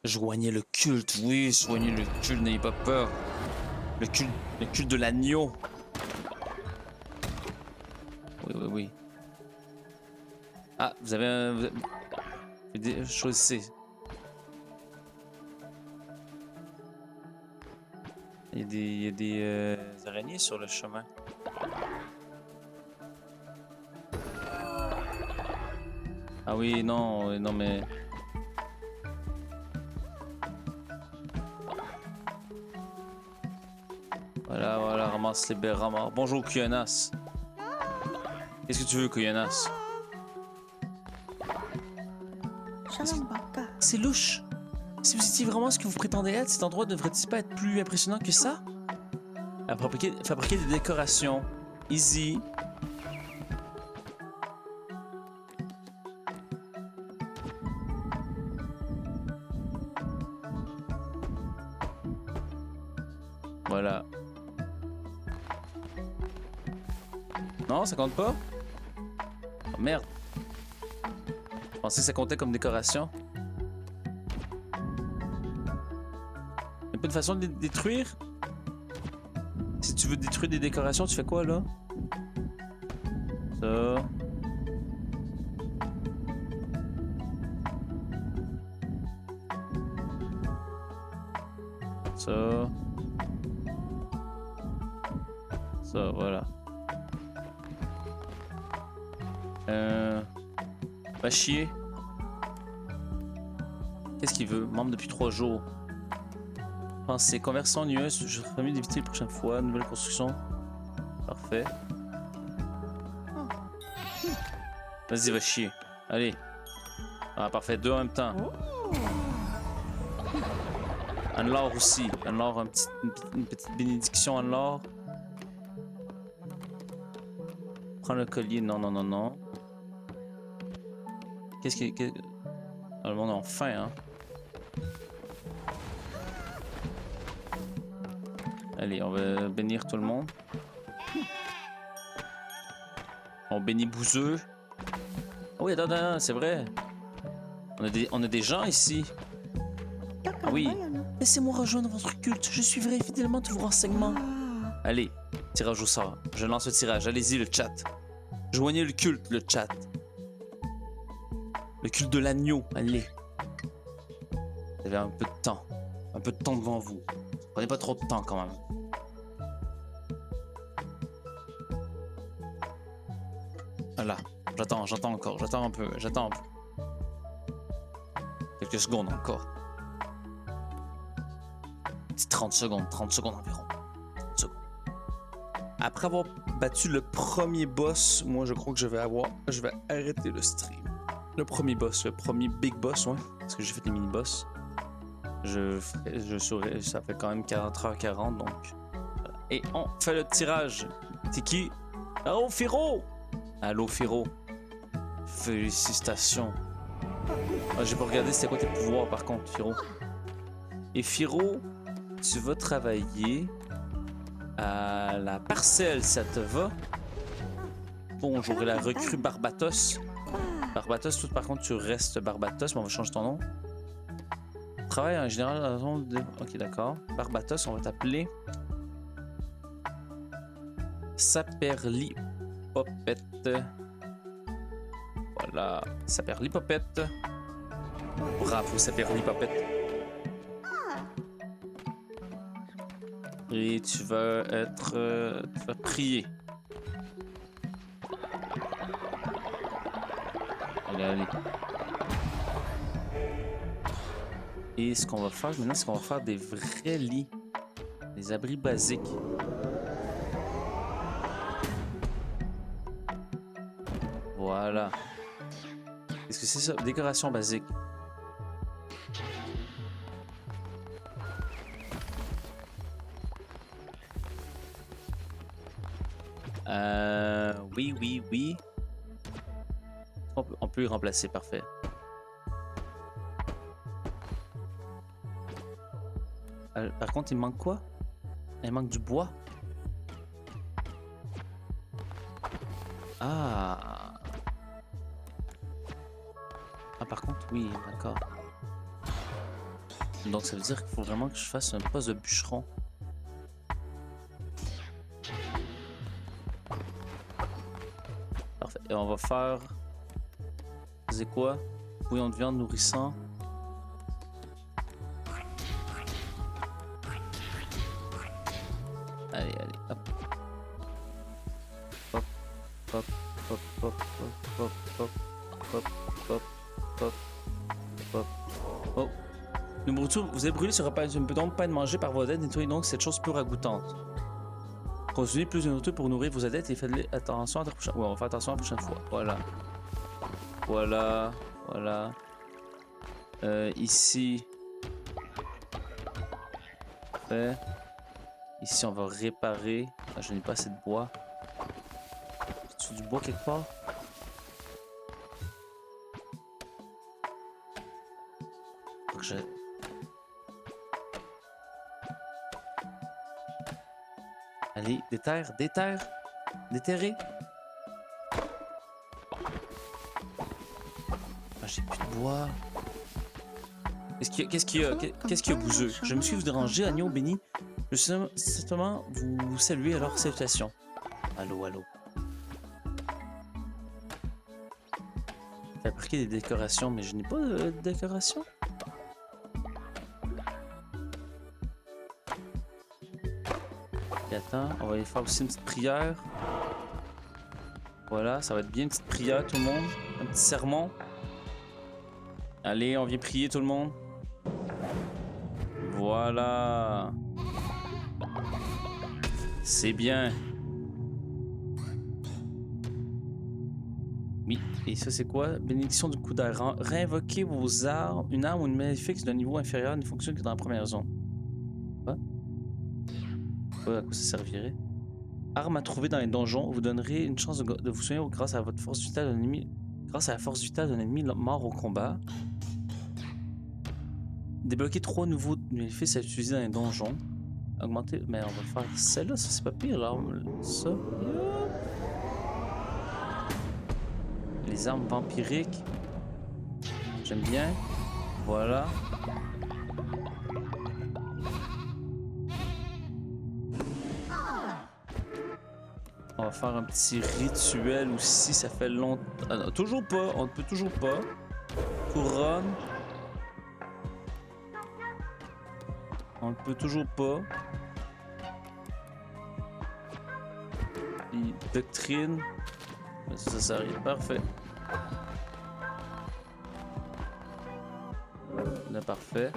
Joignez le culte, oui, soignez le culte, n'ayez pas peur. Le culte de l'agneau. Oui, oui, oui. Ah, vous avez un... Choisissez. Il y a des araignées sur le chemin. Ah oui, non, non, mais... Voilà, voilà, ramasse les baies, ramasse. Bonjour, Kuyanas. Qu'est-ce que tu veux, Kuyanas? C'est louche. Si vous étiez vraiment ce que vous prétendez être, cet endroit devrait-il pas être plus impressionnant que ça? Fabriquer des décorations. Easy. Voilà. Non, ça compte pas? Oh, merde. Je pensais que ça comptait comme décoration. Y'a pas de façon de les détruire? Si tu veux détruire des décorations, tu fais quoi là? Ça. Ça. Ça, voilà. Va chier. Qu'est-ce qu'il veut? Membre depuis 3 jours. Pensez, commerçant nueuse, je serais mieux d'éviter la prochaine fois. Nouvelle construction. Parfait. Vas-y, va chier. Allez. Ah, parfait. 2 en même temps. Anne-Laure aussi. Anne-Laure, une petite bénédiction, Anne-Laure. Prends le collier. Non, non, non, non. Qu'est-ce que... Oh, le monde a faim, hein. Allez, on va bénir tout le monde. On bénit Bouzeux. Oh oui, attends, c'est vrai. On a des gens ici. Ah oui. Laissez-moi rejoindre votre culte. Je suivrai fidèlement tous vos renseignements. Allez, tirage au sort. Je lance le tirage. Allez-y, le chat. Joignez le culte, le chat. Le culte de l'agneau. Allez. Vous avez un peu de temps. Un peu de temps devant vous. Prenez pas trop de temps quand même. Voilà. J'attends encore. J'attends un peu. Quelques secondes encore. 30 secondes environ. 30 secondes. Après avoir battu le premier boss, moi je crois que je vais arrêter le stream. Le premier big boss, ouais. Parce que j'ai fait les mini-boss. Ça fait quand même 4h40, donc. Voilà. Et on fait le tirage. T'es qui? Allô, Firo! Allô, Firo. Félicitations. Ah, j'ai pas regardé c'était quoi tes pouvoirs par contre, Firo. Et Firo, tu vas travailler à la parcelle, ça te va? Bonjour, et la recrue Barbatos. Barbatos, tout par contre, tu restes Barbatos, mais on va changer ton nom. Travaille en général dans la zone de... Ok, d'accord. Barbatos, on va t'appeler... Saperlipopette. Voilà, Saperlipopette. Bravo, Saperlipopette. Et tu vas être... tu vas prier. Allez. Et ce qu'on va faire maintenant, c'est qu'on va faire des vrais lits. Des abris basiques. Voilà. Qu'est-ce que c'est ça? Décoration basique. Oui. On peut y remplacer, parfait. Par contre, il manque quoi? Il manque du bois. Ah. Ah, par contre, oui, d'accord. Donc ça veut dire qu'il faut vraiment que je fasse un poste de bûcheron. Parfait. Et on va faire... C'est quoi? Bouillon de viande nourrissant. Allez, allez, hop. Hop, hop, hop, hop, hop, hop, hop, hop, hop, hop, hop. Oh. Nourriture, vous avez brûlé ce repas, ne peut donc pas être mangé par vos aides, nettoyez donc cette chose peu ragoûtante. Consommez plus de nourriture pour nourrir vos adeptes et faites attention à la prochaine. Ouais, on va faire attention à la prochaine fois. Voilà. Voilà. Voilà. Ici. Parfait. Ici, on va réparer. Ah, je n'ai pas assez de bois. As-tu du bois quelque part? Faut que je... Allez, déterre, déterre, déterrer. Ah, j'ai plus de bois. Qu'est-ce qu'il y a, bouseux? Je me suis vous déranger, agneau béni. Je suis simplement vous saluer, alors salutations. Allô, allô. Fabriquer des décorations, mais je n'ai pas de décoration. Et attends, on va aller faire aussi une petite prière. Voilà, ça va être bien une petite prière tout le monde. Un petit sermon. Allez, on vient prier tout le monde. Voilà. C'est bien. Oui, et ça c'est quoi? Bénédiction du coup d'air. Réinvoquer vos armes. Une arme ou une maléfique d'un niveau inférieur ne fonctionne que dans la première zone. Quoi? À quoi ça servirait? Arme à trouver dans les donjons. Vous donnerez une chance de vous soigner grâce à votre force vitale d'un ennemi. Grâce à la force vitale d'un ennemi mort au combat. Débloquer 3 nouveaux maléfices à utiliser dans les donjons. Augmenter. Mais on va faire celle-là, ça c'est pas pire là. Ça. Les armes vampiriques. J'aime bien. Voilà. On va faire un petit rituel aussi, ça fait longtemps. Ah non, toujours pas, on ne peut toujours pas. Couronne. On ne peut toujours pas. Et doctrine. Ça arrive, parfait. Là, parfait.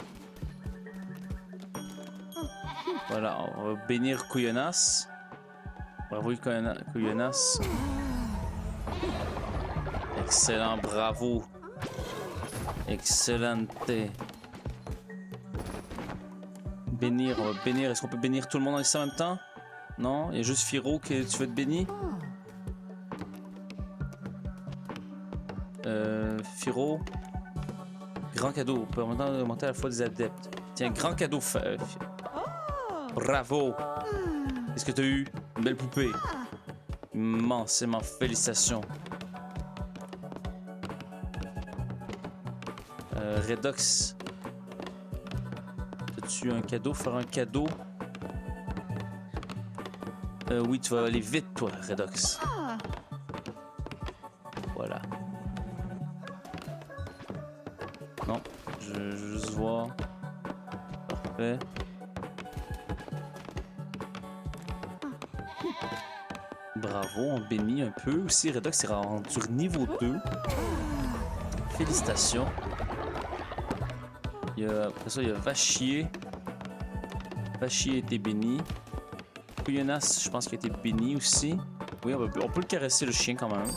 Voilà, on va bénir Couillonas. Bravo Couillonas. Excellent, bravo. Excellente. Bénir, on va bénir. Est-ce qu'on peut bénir tout le monde ici en même temps? Non? Il y a juste Firo que tu veux être béni? Firo. Grand cadeau. On peut augmenter à la fois des adeptes. Tiens, grand cadeau. Bravo. Qu'est-ce que tu as eu? Une belle poupée. Immensément félicitations. Redox. As-tu un cadeau? Faire un cadeau? Oui, tu vas aller vite, toi, Redox. Voilà. Non, je veux juste voir. Parfait. Bravo, on bénit un peu. Aussi, Redox est rendu niveau 2. Félicitations. Après ça, il y a Vachier. Vachier a été béni. Couillonas, je pense qu'il a été béni aussi. Oui, on peut le caresser, le chien, quand même.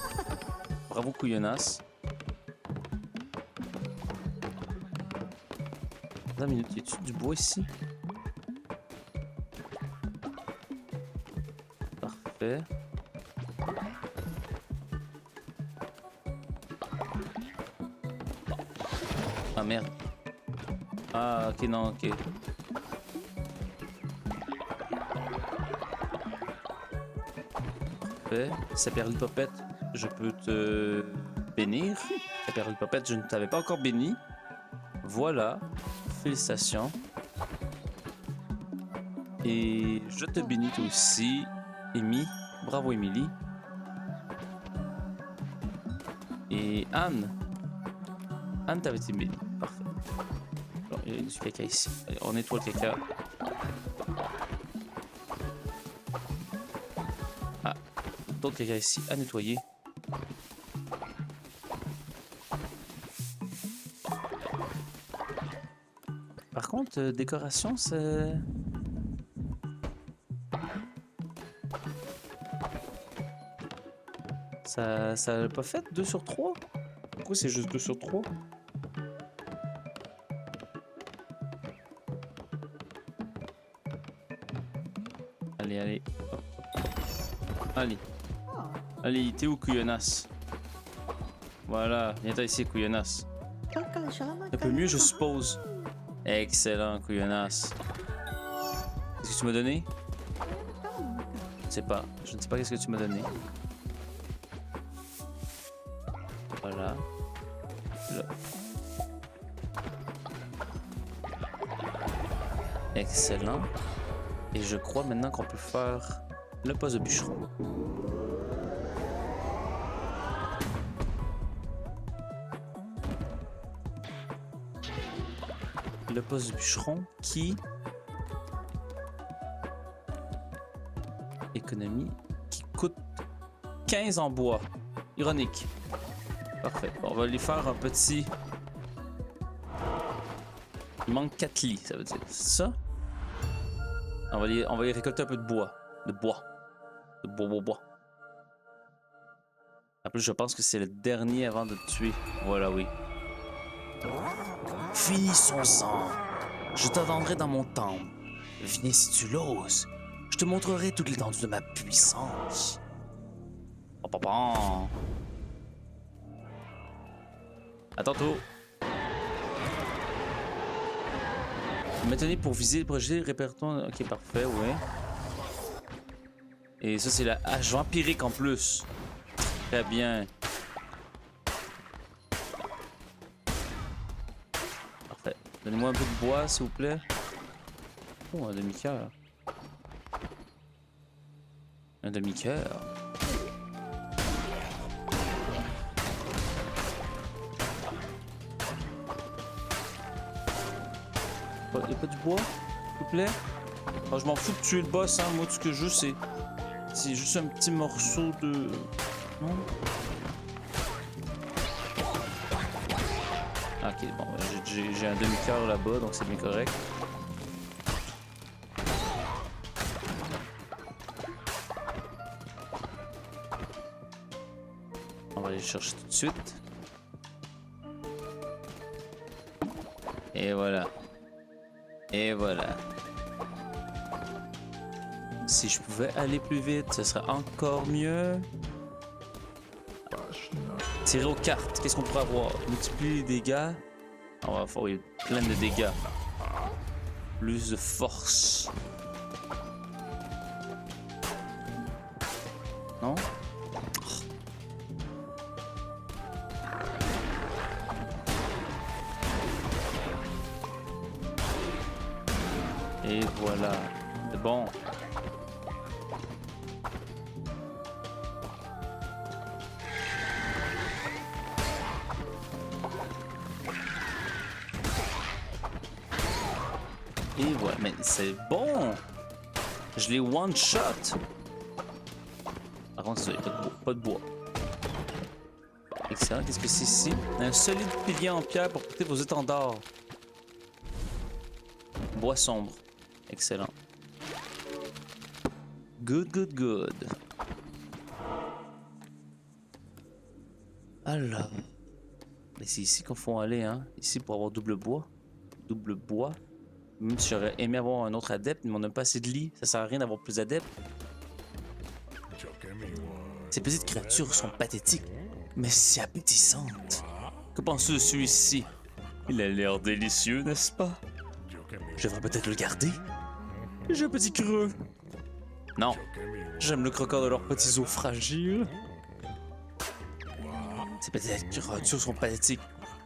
Bravo, Couillonas. Attends une minute, y a-tu du bois ici? Parfait. Ah merde. Ah ok, non, ok. Parfait. Saperlipopette, je peux te bénir. Saperlipopette, je ne t'avais pas encore béni. Voilà. Félicitations. Et je te bénis toi aussi, Amy. Bravo, Émilie. Et Anne. Anne, t'avais été bénie. Parfait. Bon, il y a du caca ici. Allez, on nettoie le caca. Ah, d'autres caca ici à nettoyer. Par contre, décoration, c'est... Ça l'a pas fait 2 sur 3? Pourquoi c'est juste 2 sur 3? Allez, allez. Hop, hop, hop. Allez. Allez, t'es où, couillonasse? Voilà, viens-toi ici, couillonasse. Un peu mieux, je suppose. Excellent, couillonasse. Qu'est-ce que tu m'as donné? Je ne sais pas. Je ne sais pas qu'est-ce que tu m'as donné. Voilà. Là. Excellent. Et je crois maintenant qu'on peut faire le poste de bûcheron. Le poste de bûcheron qui... Économie. Qui coûte 15 en bois. Ironique. Parfait. Bon, on va lui faire un petit... Il manque 4 lits, ça veut dire. C'est ça? On va y récolter un peu de bois. De bois. En plus, je pense que c'est le dernier avant de te tuer. Voilà, oui. Finissons-en. Je t'attendrai dans mon temple. Viens si tu l'oses. Je te montrerai toute l'étendue de ma puissance. À tantôt. Maintenant, pour viser le projet, répertoire. Ok, parfait, ouais. Et ça, c'est la hache vampirique en plus. Très bien. Parfait. Donnez-moi un peu de bois, s'il vous plaît. Oh, un demi-cœur. Un demi-cœur. Y'a pas du bois, s'il vous plaît? Oh, je m'en fous de tuer le boss, hein. Moi, tout ce que je veux, c'est juste un petit morceau de... Non? Ok, bon, j'ai un demi-cœur là-bas, donc c'est bien correct. On va aller le chercher tout de suite. Et voilà. Et voilà. Si je pouvais aller plus vite, ce serait encore mieux. Tirer aux cartes, qu'est-ce qu'on pourrait avoir? Multiplier les dégâts. On va avoir plein de dégâts. Plus de force. Non? Et voilà. C'est bon. Et voilà. Mais c'est bon. Je l'ai one shot. Par contre, il n'y a pas de bois. Excellent. Qu'est-ce que c'est ici? Un solide pilier en pierre pour porter vos étendards. Bois sombre. Excellent. Good, good, good. Alors. Mais c'est ici qu'il faut aller, hein. Ici pour avoir double bois. Double bois. Même si j'aurais aimé avoir un autre adepte, mais on n'a pas assez de lits. Ça sert à rien d'avoir plus d'adeptes. Ces petites créatures sont pathétiques, mais si appétissantes. Que penses-tu de celui-ci? Il a l'air délicieux, n'est-ce pas? Je devrais peut-être le garder. J'ai un petit creux. Non. J'aime le croquant de leurs petits os fragiles. Ces petites créatures sont pathétiques,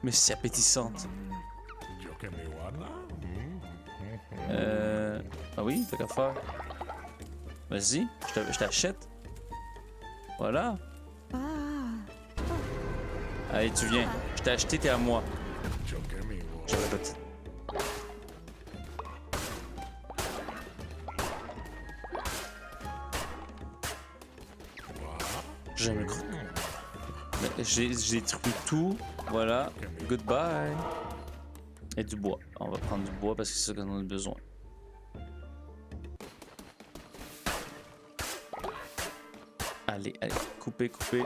mais si appétissantes. Ah oui, t'as qu'à faire. Vas-y, je t'achète. Voilà. Allez, tu viens. Je t'ai acheté, t'es à moi. Je répète. J'ai un gros. J'ai détruit tout. Voilà. Goodbye. Et du bois. On va prendre du bois parce que c'est ça qu'on a besoin. Allez, allez. Couper, couper.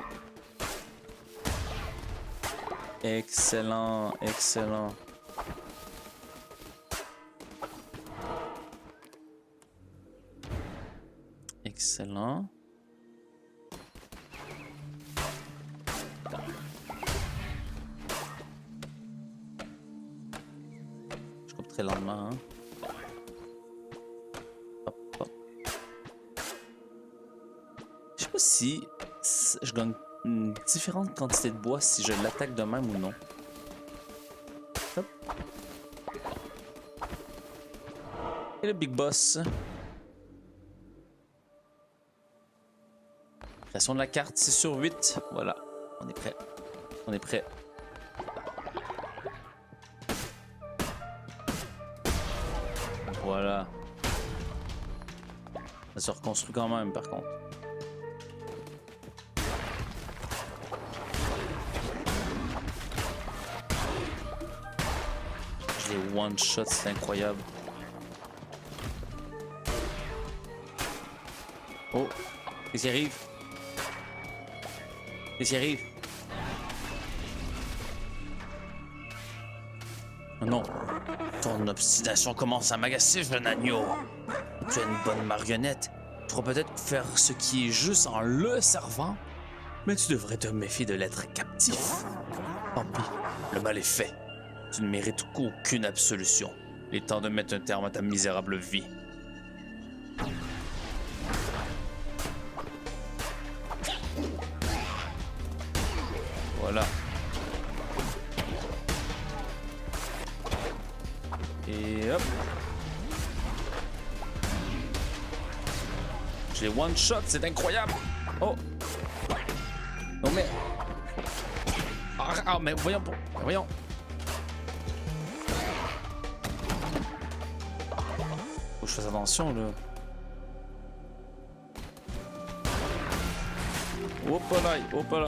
Excellent, excellent. Excellent. Je coupe très lentement. Hein. Hop, hop. Je sais pas si je gagne une différente quantité de bois si je l'attaque de même ou non. Hop. Et le big boss. Création de la carte, 6 sur 8. Voilà, on est prêt. On est prêt. Voilà. Ça se reconstruit quand même par contre. Je les one shot, c'est incroyable. Oh, qu'est-ce qui arrive? Qu'est-ce qui arrive? Oh non. Ton obstination commence à m'agacer, jeune agneau. Tu es une bonne marionnette. Tu pourras peut-être faire ce qui est juste en le servant, mais tu devrais te méfier de l'être captif. Tant pis, le mal est fait. Tu ne mérites aucune absolution. Il est temps de mettre un terme à ta misérable vie. Voilà. Et hop. Je les one shot, c'est incroyable. Oh. Non mais. Ah mais voyons. Voyons. Faut que je fasse attention là. Hop là, hop là.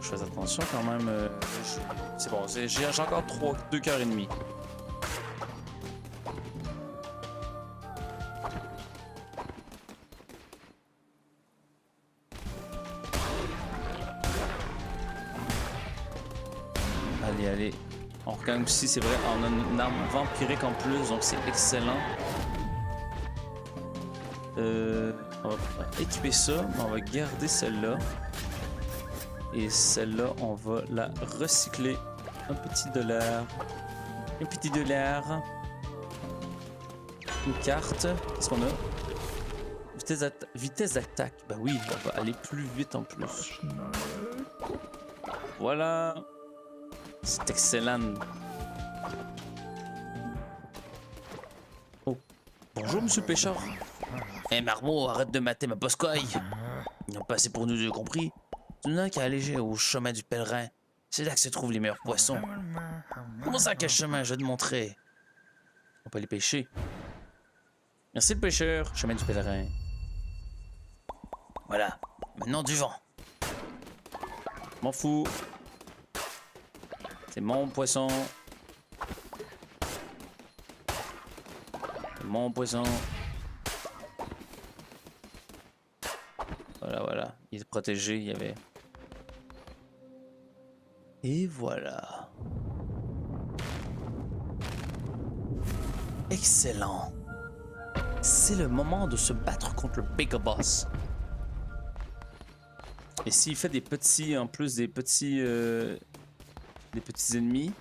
Je fais attention quand même. C'est bon, j'ai encore 2 cœurs et demi. Allez, allez. On regagne aussi, c'est vrai, on a une arme vampirique en plus, donc c'est excellent. On va équiper ça, mais on va garder celle-là. Et celle-là, on va la recycler. Un petit dollar. Un petit dollar. Une carte. Qu'est-ce qu'on a? Vitesse d'attaque. Ben oui, on va aller plus vite en plus. Voilà. C'est excellent. Oh. Bonjour, monsieur le pêcheur. Eh, Marmot, arrête de mater ma poscoille. Ils n'ont pas assez pour nous deux, compris? Tu n'as qu'à alléger au chemin du pèlerin. C'est là que se trouvent les meilleurs poissons. Comment ça, quel chemin? Je vais te montrer. On peut les pêcher. Merci le pêcheur, chemin du pèlerin. Voilà, maintenant du vent. M'en fous. C'est mon poisson. C'est mon poisson. Voilà, voilà. Il est protégé, il y avait... Et voilà. Excellent. C'est le moment de se battre contre le Big Boss. Et s'il fait des petits, en plus des petits ennemis,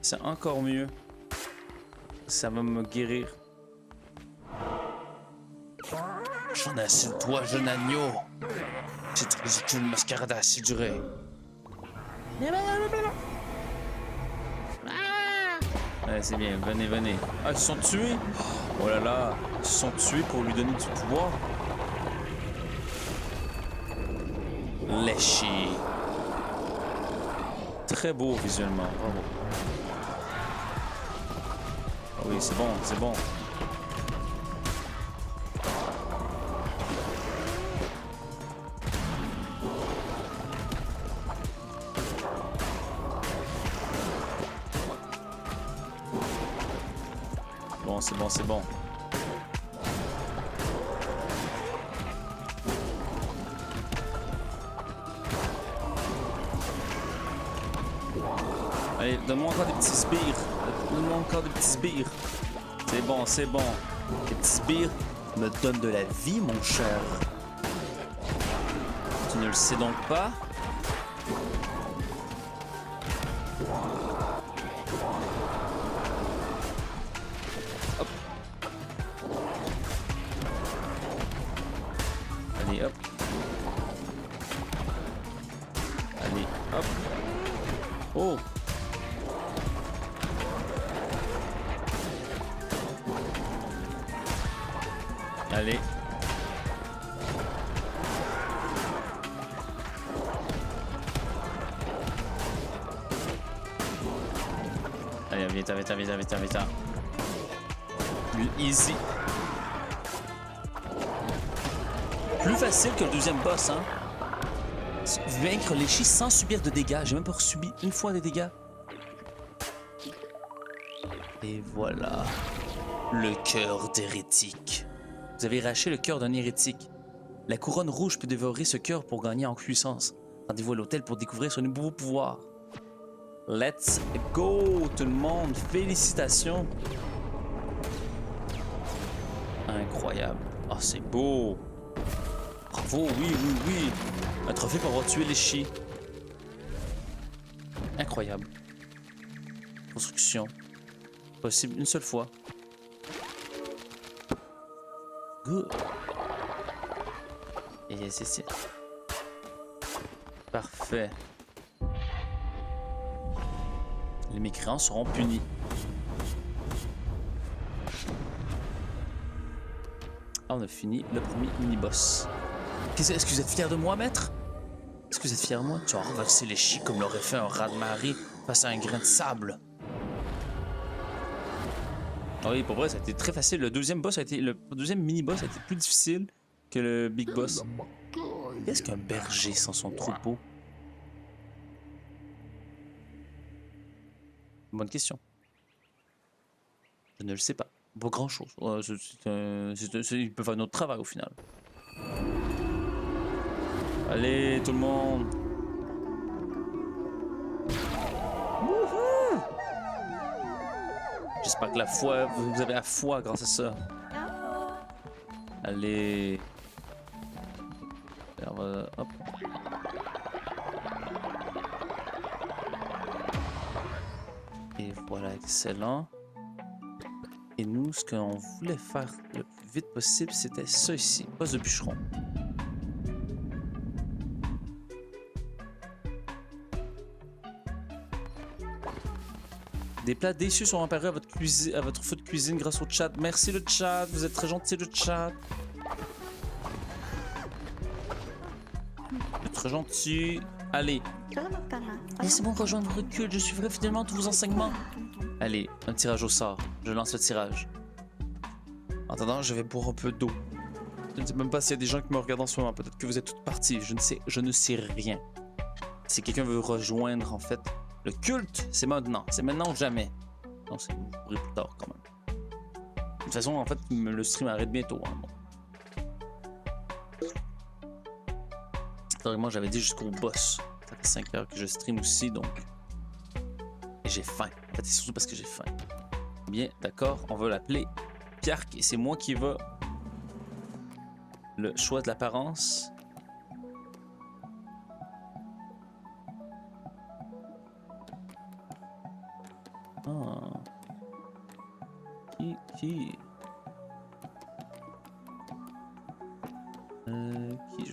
c'est encore mieux. Ça va me guérir. J'en ai assez de toi, jeune agneau. Cette ridicule mascarade à durée. Ouais, c'est bien, venez, venez. Ah, ils se sont tués? Oh là là, ils se sont tués pour lui donner du pouvoir. Léché. Très beau visuellement, bravo. Ah oui, c'est bon, c'est bon. Bon, c'est bon, c'est bon. Allez, donne-moi encore des petits sbires. Donne-moi encore des petits sbires. C'est bon, c'est bon. Les petits sbires me donnent de la vie, mon cher. Tu ne le sais donc pas? Hop. Allez, hop. Allez, hop. Oh! Allez. Allez, vite, vite, vite, vite, vite. Easy. Plus facile que le deuxième boss, hein. Vaincre les chis sans subir de dégâts. J'ai même pas subi une fois des dégâts. Et voilà. Le cœur d'hérétique. Vous avez arraché le cœur d'un hérétique. La couronne rouge peut dévorer ce cœur pour gagner en puissance. Rendez-vous à l'hôtel pour découvrir son nouveau pouvoir. Let's go, tout le monde. Félicitations. Incroyable. Ah, c'est beau. Bravo, oui, oui, oui. Un trophée pour avoir tué les chis. Incroyable. Construction. Possible une seule fois. Good. Et c'est... Parfait. Les mécréants seront punis. Ah, on a fini le premier mini-boss. Est-ce que vous êtes fiers de moi, maître? Est-ce que vous êtes fiers de moi? Tu as renversé les chis comme l'aurait fait un raz de marée face à un grain de sable. Ah oui, pour vrai, ça a été très facile. Le deuxième mini-boss a été plus difficile que le big boss. Qu'est-ce qu'un berger sans son troupeau? Bonne question. Je ne le sais pas. Pas grand-chose. Il peut faire notre travail au final. Allez, tout le monde. J'espère que la foi, vous avez la foi grâce à ça. Allez. On va, hop. Et voilà, excellent. Et nous, ce qu'on voulait faire le plus vite possible, c'était ça ici, poste de bûcheron. Des plats déçus sont apparus à votre feu de cuisine grâce au chat. Merci le chat, vous êtes très gentil le chat. Vous êtes très gentil. Allez. Laissez-moi rejoindre votre culte, je suivrai fidèlement tous vos enseignements. Allez, un tirage au sort. Je lance le tirage. En attendant, je vais boire un peu d'eau. Je ne sais même pas s'il y a des gens qui me regardent en ce moment. Peut-être que vous êtes toutes parties. Je ne sais rien. Si quelqu'un veut rejoindre, en fait, le culte, c'est maintenant. C'est maintenant ou jamais. Non, c'est plus tard quand même. De toute façon, en fait, le stream arrête bientôt. Hein, moi, j'avais dit jusqu'au boss. Ça fait 5 heures que je stream aussi, donc. Et j'ai faim. En fait, c'est surtout parce que j'ai faim. Bien, d'accord, on va l'appeler Piark et c'est moi qui va le choix de l'apparence. Ah. Qui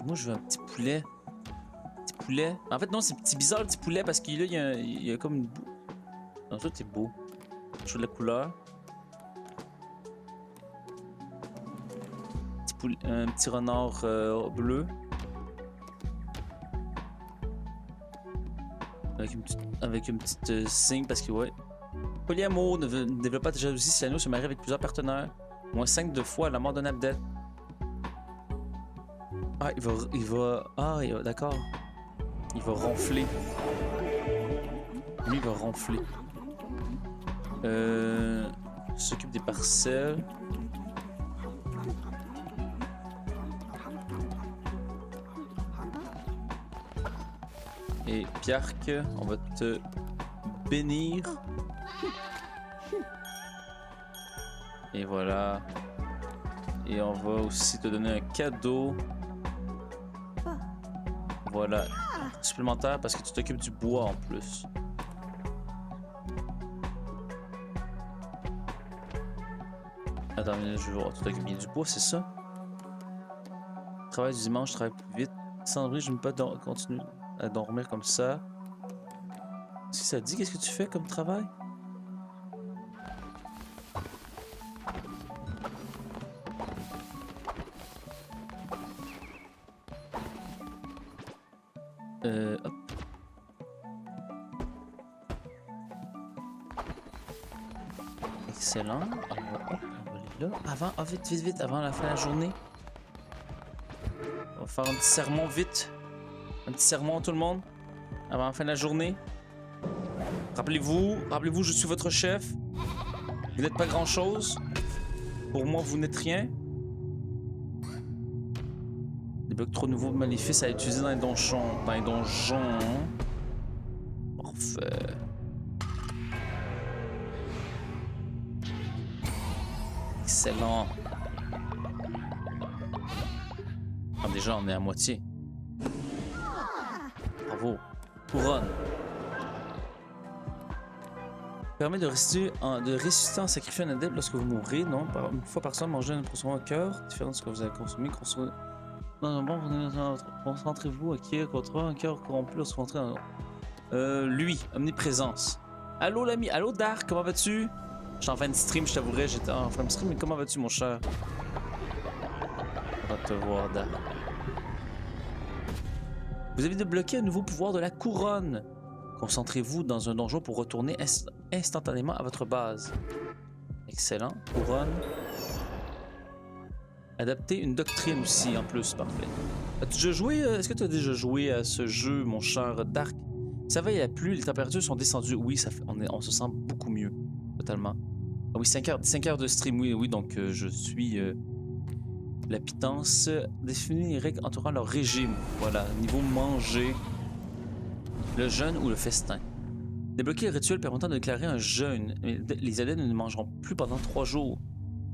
Moi, je veux un petit poulet. Petit poulet. En fait, non, c'est bizarre le petit poulet parce qu'il y a comme une boue. Non, ça, c'est beau. Je veux de la couleur. Un petit renard bleu. Avec une petite signe parce que, ouais. Polyamour ne développe pas de jalousie si l'agneau se marie avec plusieurs partenaires. Moins 5 de fois à la mort d'un Abdel. Ah, d'accord. Il va ronfler. Lui, il va ronfler. S'occupe des parcelles. Et Piark, on va te bénir. Et voilà. Et on va aussi te donner un cadeau. Voilà. Supplémentaire parce que tu t'occupes du bois en plus. Attends, je vais voir. Tu t'occupes bien du bois, c'est ça? Travail du dimanche, travaille plus vite. Sandrine, je ne peux pas continuer à dormir comme ça. Est-ce que ça te dit qu'est-ce que tu fais comme travail? Hop. Excellent. On va aller là. Avant, vite, avant la fin de la journée. On va faire un petit sermon vite. Un petit sermon tout le monde. Avant la fin de la journée. Rappelez-vous, je suis votre chef. Vous n'êtes pas grand-chose. Pour moi, vous n'êtes rien. Débloque 3 nouveaux maléfices à utiliser dans les donjons. Parfait. Excellent. Ah, déjà, on est à moitié. Bravo. Couronne. Permet de ressusciter en sacrifiant un adepte lorsque vous mourrez. Non, une fois par semaine, manger une poisson au cœur. Différent de ce que vous avez consommé. Non, bon, concentrez-vous, ok, contre un cœur corrompu lorsque vous entrez dans... lui, omniprésence. Allô l'ami, allô Dark, comment vas-tu? J'étais en fin de stream, je t'avouerais, j'étais en fin de stream, mais comment vas-tu mon cher? On va te voir Dark. Vous avez débloqué un nouveau pouvoir de la couronne. Concentrez-vous dans un donjon pour retourner instantanément à votre base. Excellent, couronne. Adapter une doctrine aussi en plus, parfait. As-tu déjà joué? Est-ce que tu as déjà joué à ce jeu, mon cher Dark? Ça va, il a plu, les températures sont descendues. Oui, ça fait, on se sent beaucoup mieux, totalement. Ah oui, 5 heures de stream, oui, donc je suis la pitance. Définir les règles entourant leur régime. Voilà, niveau manger, le jeûne ou le festin. Débloquer le rituel permettant de déclarer un jeûne. Les adeptes ne mangeront plus pendant 3 jours.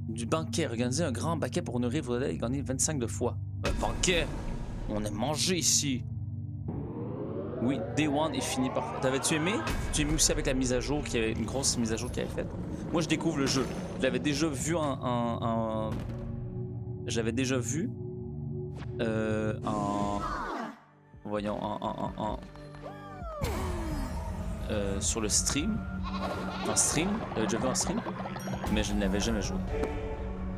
Du banquet. Organiser un grand banquet pour nourrir vos adeptes et gagner 25 de fois. Un banquet! On aime manger ici. Oui, Day One est fini, parfait. T'avais-tu aimé? Tu aimé aussi avec la mise à jour, qui avait une grosse mise à jour qu'il avait faite. Moi, je découvre le jeu. Je l'avais déjà vu J'avais déjà vu voyons, sur le stream. En stream. J'avais déjà vu en stream. Mais je n'avais jamais joué.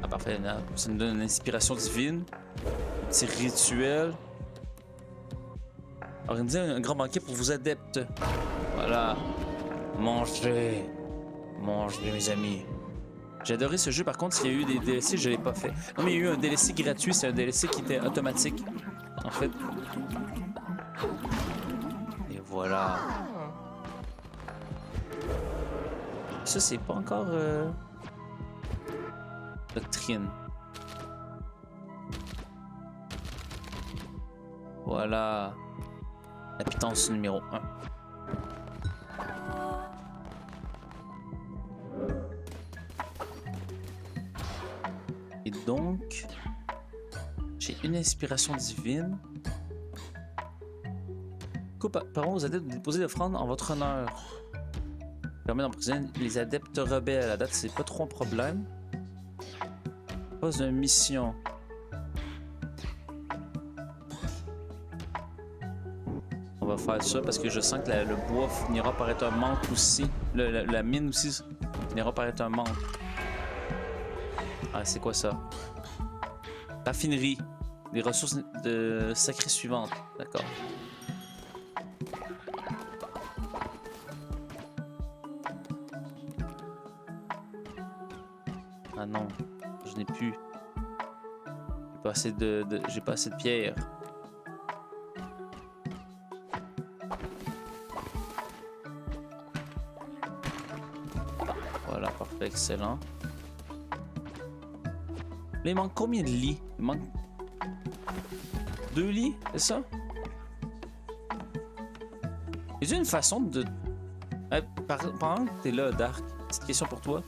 Ah, parfait. Ça nous donne une inspiration divine. Un petit rituel. Organisez un grand banquet pour vos adeptes. Voilà. Mangez. Mangez, mes amis. J'ai adoré ce jeu. Par contre, s'il y a eu des DLC, je ne l'ai pas fait. Non, mais il y a eu un DLC gratuit. C'est un DLC qui était automatique. En fait. Et voilà. Ça, c'est pas encore... doctrine. Voilà. La pitance numéro 1. Et donc... j'ai une inspiration divine. Coupe par aux adeptes de déposer l'offrande en votre honneur. Permet d'emprisonner les adeptes rebelles. À la date, c'est pas trop un problème. Pose une mission. On va faire ça parce que je sens que le bois finira par être un manque aussi. La mine aussi finira par être un manque. Ah, c'est quoi ça? Raffinerie. Les ressources de sacrées suivantes. D'accord. Ah non, je n'ai plus. J'ai pas assez de pierres. Voilà, parfait, excellent. Là, il manque combien de lits? Il manque 2 lits, c'est ça? Y a une façon de... Pendant que t'es là, Dark, petite question pour toi.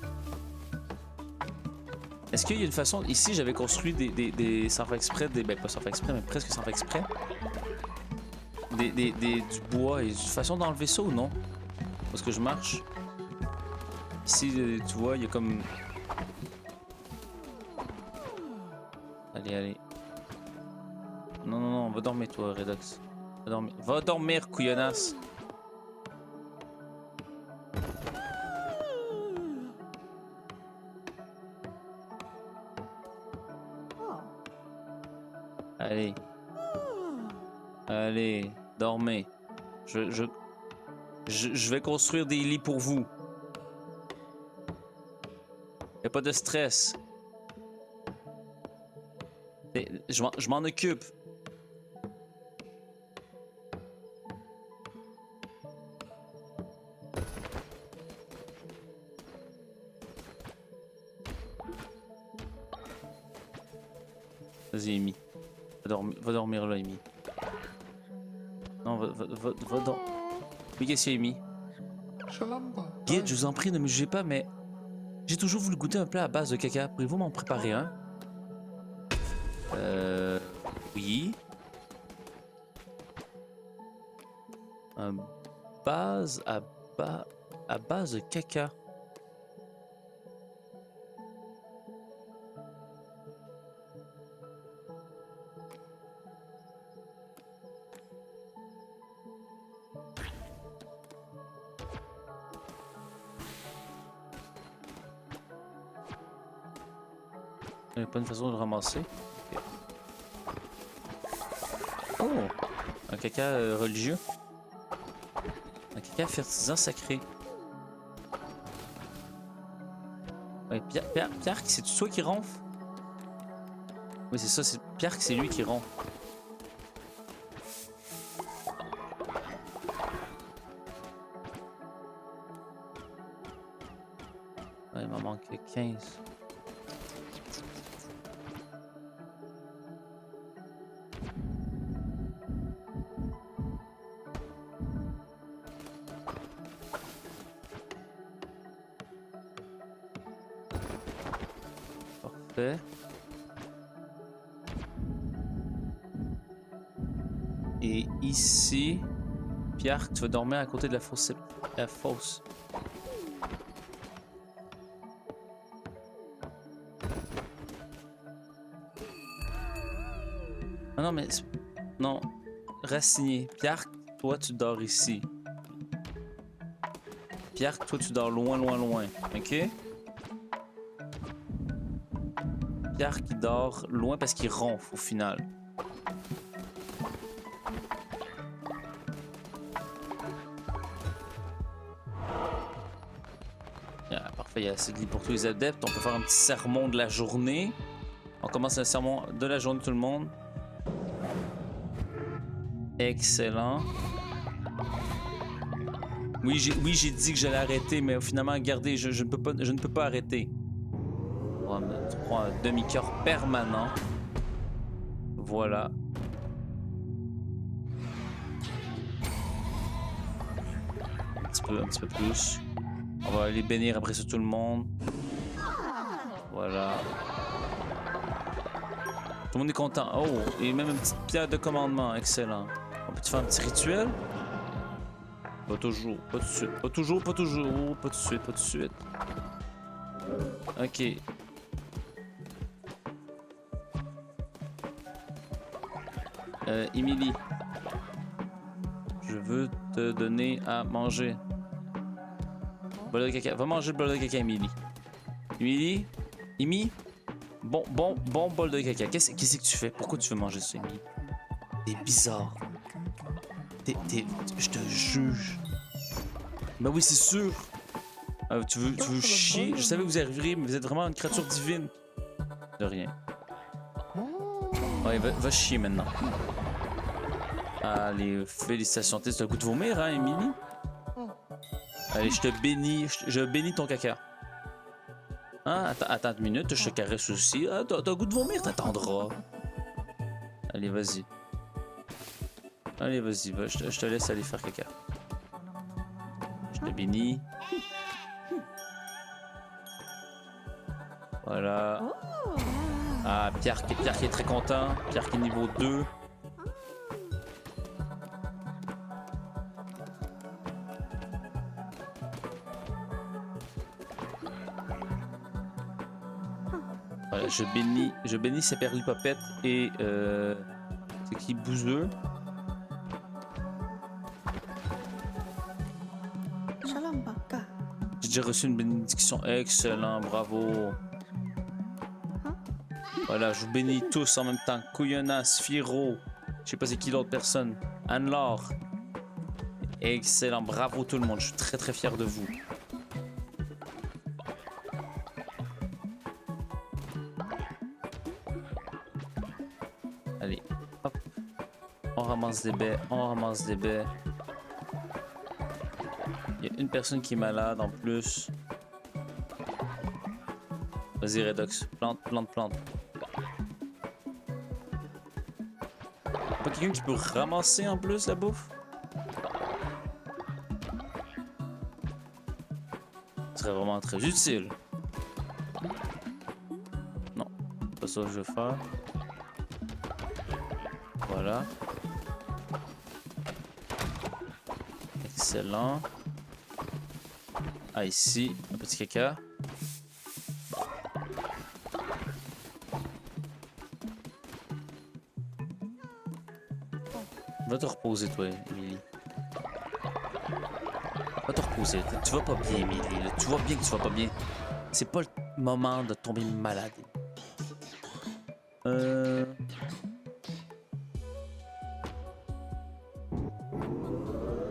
Est-ce qu'il y a une façon... Ici, j'avais construit des sans faire exprès, ben pas sans faire exprès, mais presque sans faire exprès. Du bois. Et une façon d'enlever ça ou non? Parce que je marche. Ici, tu vois, il y a comme... Allez, allez. Non, non, non, va dormir toi, Redox. Va dormir, couillonnasse. Allez. Allez, dormez. Je vais construire des lits pour vous. Y'a pas de stress. Je m'en occupe. Vas-y, Amy. Va dormir là, Amy. Non, va dormir. Oui, qu'est-ce qu'il y a, Amy? Guide, je vous en prie, ne me jugez pas, mais j'ai toujours voulu goûter un plat à base de caca. Pourriez-vous m'en préparer un? Oui. Un base à base de caca. Il n'y a pas une façon de le ramasser. Okay. Oh! Un caca religieux. Un caca fertilisant sacré. Ouais, Pierre, c'est toi qui ronfle? Oui, c'est ça, c'est Pierre, c'est lui qui ronfle. Ouais, il m'en manque 15. Et ici, Pierre, tu vas dormir à côté de la fosse. La fosse. Ah non, mais... Non. Racinier. Pierre, toi, tu dors ici. Pierre, toi, tu dors loin, loin, loin. OK? Pierre qui dort loin parce qu'il ronfle au final. Yeah, parfait, il y a assez de lit pour tous les adeptes. On peut faire un petit sermon de la journée. On commence le sermon de la journée tout le monde. Excellent. Oui, j'ai dit que j'allais arrêter, mais finalement, regardez, je ne peux pas arrêter. On prend un demi-cœur permanent. Voilà. Un petit peu plus. On va aller bénir après ça tout le monde. Voilà. Tout le monde est content. Oh, et même une petite pierre de commandement. Excellent. On peut-tu faire un petit rituel? Pas toujours, pas tout de suite. Pas toujours, pas toujours. Pas tout de suite, pas tout de suite. Ok. Emily. Je veux te donner à manger. Bol de caca. Va manger le bol de caca, Emily. Emily? Amy? Bon bol de caca. Qu'est-ce que tu fais? Pourquoi tu veux manger ça, Emily? T'es bizarre. Je te juge. Ben oui, c'est sûr. Tu veux chier? Je savais que vous arriveriez, mais vous êtes vraiment une créature divine. De rien. Ouais, va chier maintenant. Allez, félicitations. T'as le goût de vomir, hein, Emily? Allez, je te bénis. Je bénis ton caca. Hein? Attends une minute, je te caresse aussi. Ah, t'as le goût de vomir, t'attendras. Allez, vas-y. Allez, vas-y, je te laisse aller faire caca. Je te bénis. Voilà. Ah, Pierre qui est très content. Pierre qui est niveau 2. Voilà, je bénis ces perlipopettes et c'est qui bouseux. J'ai déjà reçu une bénédiction. Excellent, bravo. Voilà, je vous bénis tous en même temps. Kouyonas, Firo, je sais pas c'est qui l'autre personne. Anne-Laure. Excellent, bravo tout le monde. Je suis très très fier de vous. Allez, hop. On ramasse des baies, on ramasse des baies. Il y a une personne qui est malade en plus. Vas-y, Redox. Plante. Pas quelqu'un qui peut ramasser en plus la bouffe? Ce serait vraiment très utile. Non, pas ça que je veux faire. Voilà. Excellent. Ah, ici, un petit caca. Va te reposer, toi, Emily. Va te reposer. Tu vas pas bien, Emily. Tu vois bien que tu vas pas bien. C'est pas le moment de tomber malade.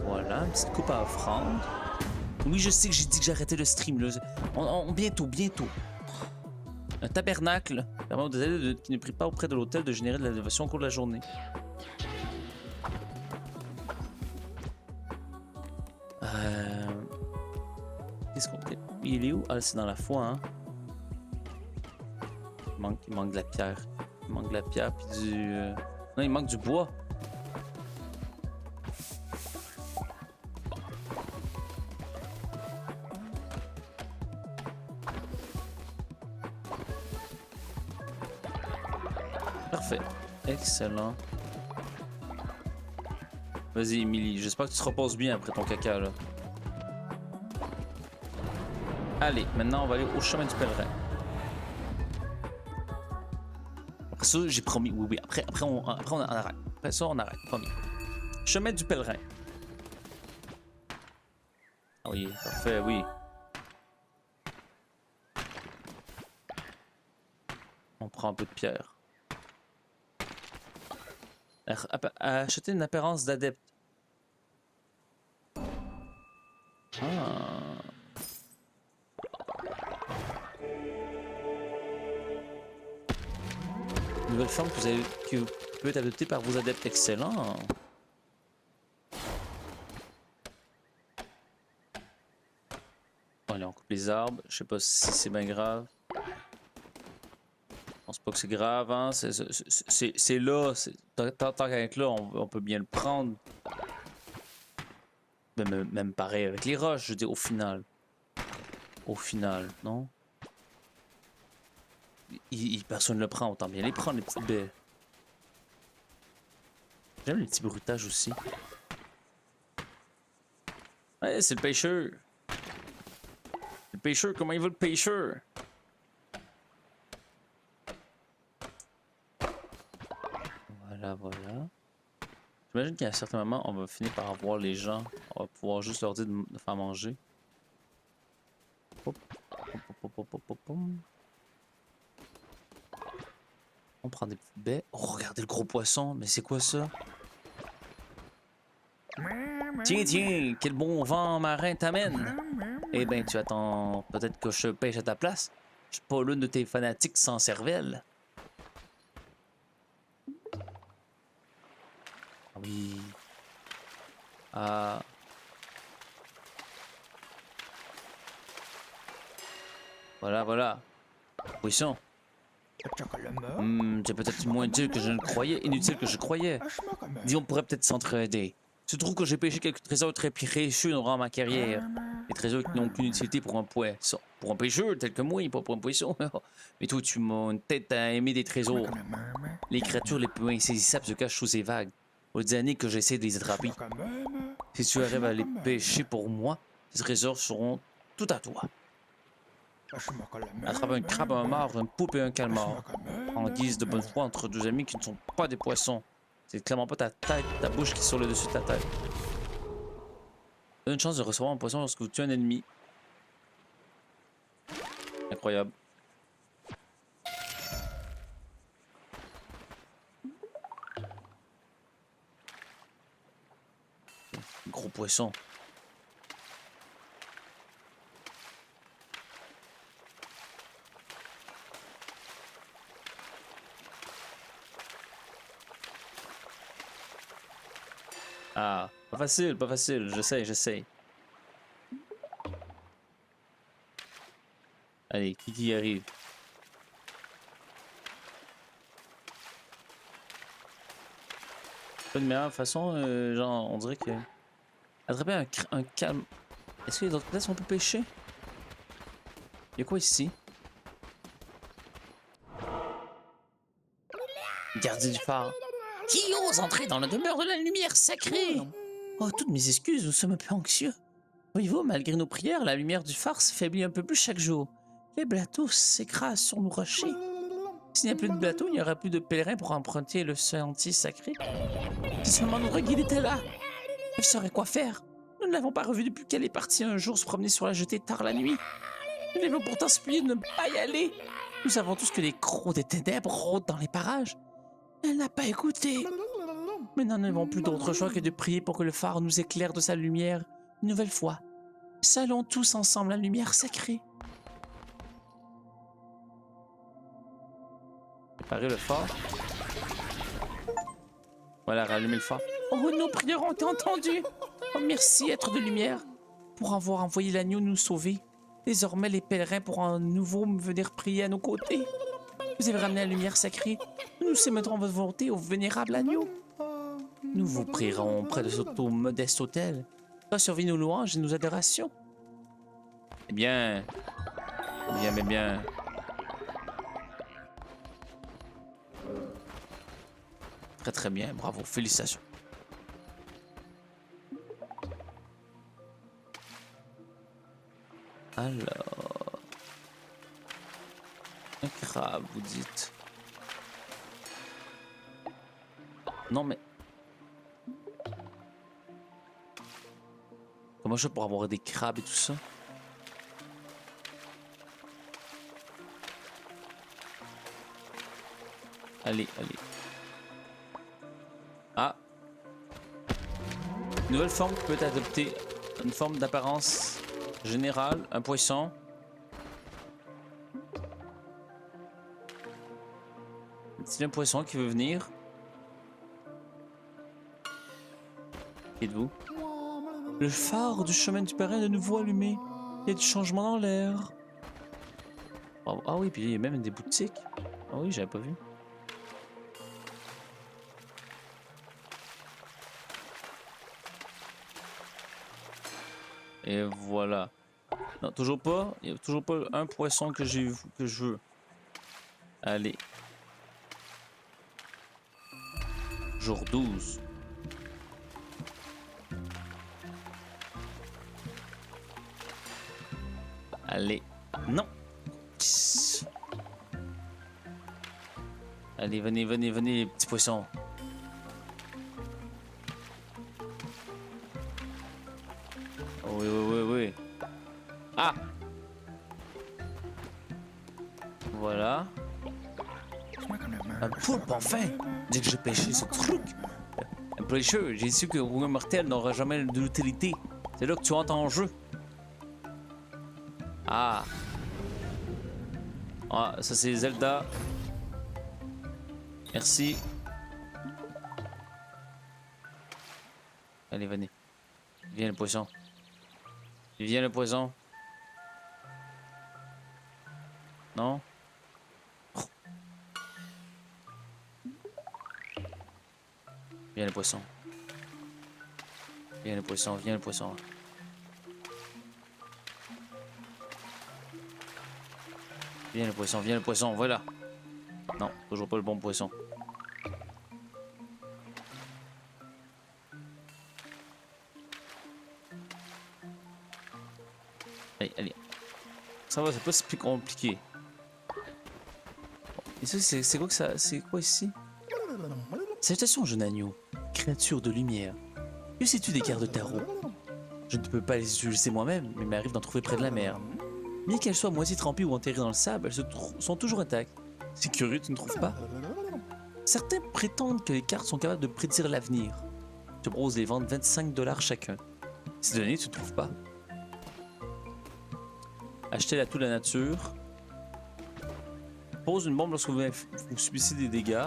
Voilà, une petite coupe à offrande. Oui, je sais que j'ai dit que j'arrêtais le stream. Là. Bientôt. Un tabernacle permet aux décédés qui ne prient pas auprès de l'autel de générer de la dévotion au cours de la journée. Qu'est-ce qu'on fait? Il est où? Ah, c'est dans la foi, hein? Il manque de la pierre. Il manque de la pierre, puis du... Non, il manque du bois. Parfait. Excellent. Vas-y, Emily. J'espère que tu te reposes bien après ton caca, là. Allez, maintenant, on va aller au chemin du pèlerin. Après ça, j'ai promis. Oui. Après, on arrête. Après ça, on arrête. Promis. Chemin du pèlerin. Ah oui, parfait, oui. On prend un peu de pierre. Acheter une apparence d'adepte. Ah. Nouvelle forme qui peut être adoptée par vos adeptes. Excellent. Bon, allez, on coupe les arbres. Je sais pas si c'est bien grave. Je pense pas que c'est grave, hein. C'est là. Tant qu'à être là, on peut bien le prendre. Même pareil avec les roches, je veux dire, au final. Au final, non? Personne ne le prend, autant bien les prendre, les petites baies. J'aime les petits bruitages aussi. Ouais, c'est le pêcheur. Le pêcheur, comment il va le pêcheur? Voilà. Je J'imagine qu'à un certain moment, on va finir par avoir les gens. On va pouvoir juste leur dire de faire manger. Hop, hop, hop, hop, hop, hop, hop. On prend des petites baies. Oh, regardez le gros poisson. Mais c'est quoi ça? Tiens, tiens, quel bon vent marin t'amène. Eh ben, tu attends peut-être que je pêche à ta place. Je suis pas l'une de tes fanatiques sans cervelle. Ah oui. Ah. Voilà, voilà. Poisson. C'est peut-être moins utile que je ne croyais, inutile que je croyais. Dis, on pourrait peut-être s'entraider. Tu trouves que j'ai pêché quelques trésors très précieux durant ma carrière. Des trésors qui n'ont aucune utilité pour un poisson. Pour un pêcheur tel que moi, et pas pour un poisson. Mais toi, tu m'as une tête à aimer des trésors. Les créatures les plus insaisissables se cachent sous ces vagues. Au des années que j'essaie de les attraper. Si tu arrives à les pêcher pour moi, ces trésors seront tout à toi. Attrape un crabe, un mort, une poupe et un calmar. En guise de bonne foi entre deux amis qui ne sont pas des poissons. C'est clairement pas ta tête, ta bouche qui est sur le dessus de ta tête. Donne une chance de recevoir un poisson lorsque vous tuez un ennemi. Incroyable. Gros poisson. Ah, pas facile, pas facile. J'essaie, j'essaie. Allez, qui y arrive? Pas de meilleure façon, genre, on dirait que... Attraper un calme... Est-ce qu'il y a d'autres places où on peut pêcher? Il y a quoi ici? Gardien du phare. Qui ose entrer dans la demeure de la lumière sacrée? Oh, toutes mes excuses, nous sommes un peu anxieux. Voyez-vous, malgré nos prières, la lumière du phare s'affaiblit un peu plus chaque jour. Les bateaux s'écrasent sur nos rochers. S'il n'y a plus de bateaux, il n'y aura plus de pèlerins pour emprunter le sentier sacré. Si seulement notre guide était là, il saurait quoi faire. Nous ne l'avons pas revu depuis qu'elle est partie un jour se promener sur la jetée tard la nuit. Nous devions pourtant supplier de ne pas y aller. Nous savons tous que les crocs des ténèbres rôdent dans les parages. Elle n'a pas écouté. Maintenant, nous n'avons plus d'autre choix que de prier pour que le phare nous éclaire de sa lumière une nouvelle fois. Salons tous ensemble la lumière sacrée. Préparez le phare. Voilà, rallumer le phare. Oh, nos prières ont été entendues. Oh, merci, être de lumière, pour avoir envoyé l'agneau nous sauver. Désormais, les pèlerins pourront à nouveau venir prier à nos côtés. Vous avez ramené la lumière sacrée. Nous nous soumettrons votre volonté au vénérable agneau. Nous vous prierons près de ce modeste autel. Surveillez nos louanges et nos adorations. Eh bien... mais bien... Très très bien, bravo, félicitations. Alors... Un crabe, vous dites. Non mais... Comment je fais pour avoir des crabes et tout ça? Allez, allez. Ah. Nouvelle forme qui peut être adoptée. Une forme d'apparence générale. Un poisson. C'est un poisson qui veut venir. Qui êtes-vous? Le phare du chemin du pèlerin est de nouveau allumé. Il y a du changement dans l'air. Oh, ah oui, puis il y a même des boutiques. Ah oui, j'avais pas vu. Et voilà. Non, toujours pas. Il n'y a toujours pas un poisson que j'ai que je veux. Allez. Jour 12. Allez. Non. Allez, venez, venez, venez, les petits poissons. Oui, oui, oui, oui. Ah! Voilà. Un poulpe, enfin! Dès que j'ai pêché ce truc! Un pêcheur, j'ai su que Rouge Mortel n'aura jamais d'utilité. C'est là que tu entres en jeu. Ah! Ah, ça c'est Zelda. Merci. Allez, venez. Viens le poisson. Viens le poisson. Non? Viens le poisson. Viens le poisson, viens le poisson. Viens le poisson, voilà. Non, toujours pas le bon poisson. Allez, allez. Ça va, c'est pas si plus compliqué. Et ça, c'est quoi que ça... C'est quoi ici? Salutations, jeune agneau. Créature de lumière. Que sais-tu des cartes de tarot? Je ne peux pas les utiliser moi-même, mais il m'arrive d'en trouver près de la mer. Bien qu'elles soient moitié trempées ou enterrées dans le sable, elles sont toujours intactes. C'est curieux, tu ne trouves pas? Certains prétendent que les cartes sont capables de prédire l'avenir. Je te propose de les vendre 25 $ chacun. Ces données, tu ne trouves pas? Achetez l'atout de la nature. Pose une bombe lorsque vous subissez des dégâts.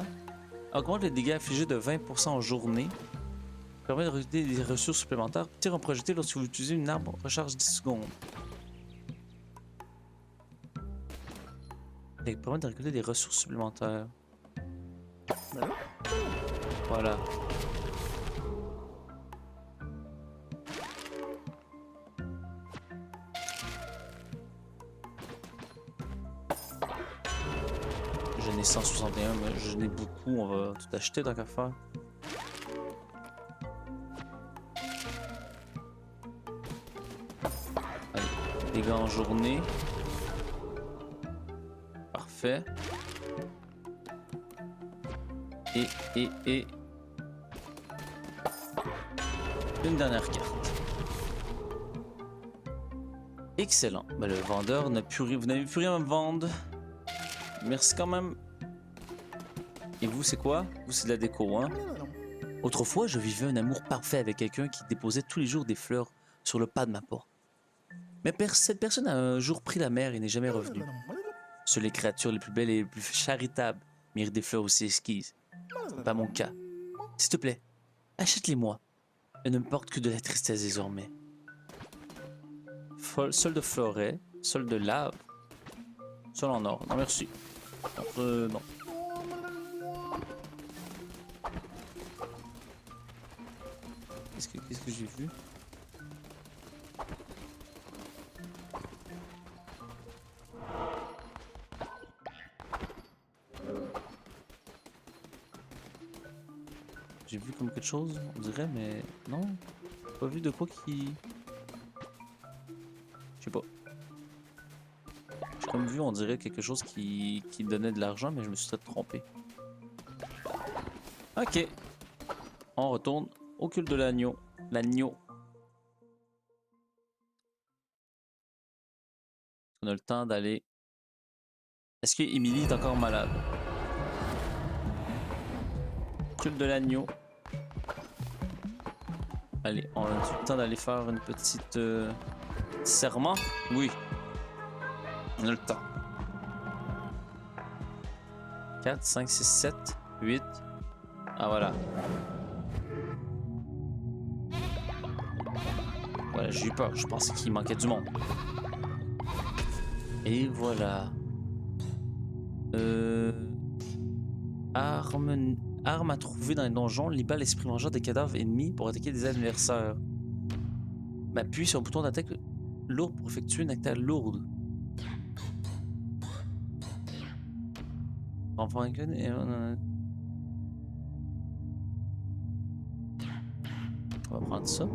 Augmente les dégâts infligés de 20% en journée. Permet de recruter des ressources supplémentaires. Tire un projectile lorsque vous utilisez une arme. Recharge 10 secondes. Ça permet de récolter des ressources supplémentaires. Voilà. J'en ai 161, mais j'en ai beaucoup. On va tout acheter tant qu'à faire. Allez, dégâts en journée. Parfait. Et... Une dernière carte. Excellent. Ben, le vendeur n'a plus rien. Vous n'avez plus rien à me vendre. Merci quand même. Et vous, c'est quoi? Vous, c'est de la déco, hein? Autrefois, je vivais un amour parfait avec quelqu'un qui déposait tous les jours des fleurs sur le pas de ma porte. Mais cette personne a un jour pris la mer et n'est jamais revenue. Seules les créatures les plus belles et les plus charitables méritent des fleurs aussi exquises. C'est pas mon cas. S'il te plaît, achète-les-moi. Elles ne me portent que de la tristesse désormais. Sol de forêt, sol de lave, sol en or. Non, merci. Non. Qu'est-ce que j'ai vu? J'ai vu comme quelque chose, on dirait, mais non. Pas vu de quoi qui... Je sais pas. J'ai comme vu, on dirait quelque chose qui donnait de l'argent, mais je me suis peut-être trompé. Ok. On retourne au culte de l'agneau. L'agneau. On a le temps d'aller... Est-ce que Emily est encore malade? Culte de l'agneau. Allez, on a le temps d'aller faire une petite... serment? Oui. On a le temps. 4, 5, 6, 7, 8. Ah, voilà. Voilà, j'ai eu peur. Je pensais qu'il manquait du monde. Et voilà. Arme à trouver dans les donjons. Libère l'esprit mangeur des cadavres ennemis pour attaquer des adversaires. M'appuie sur le bouton d'attaque lourd pour effectuer une attaque lourde. On va prendre ça.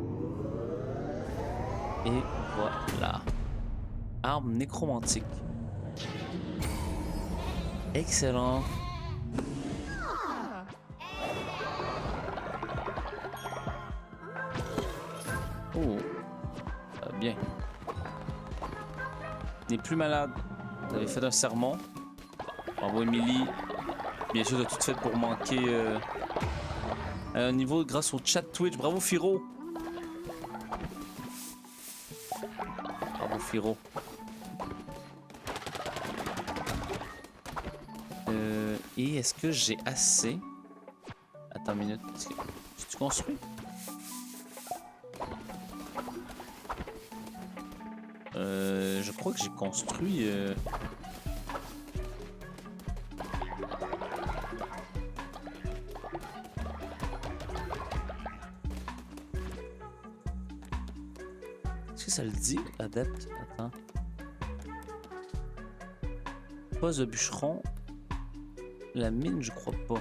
Et voilà. Arme nécromantique. Excellent. Oh. bien. N'est plus malade. Vous avez fait un sermon. Bravo, Émilie. Bien sûr, de tout fait pour manquer un niveau grâce au chat Twitch. Bravo, Firo. Bravo, Firo. Et est-ce que j'ai assez? Attends une minute. Tu construis? Je crois que j'ai construit. Est-ce que ça le dit, adepte? Attends. Poste de bûcheron. La mine, je crois pas.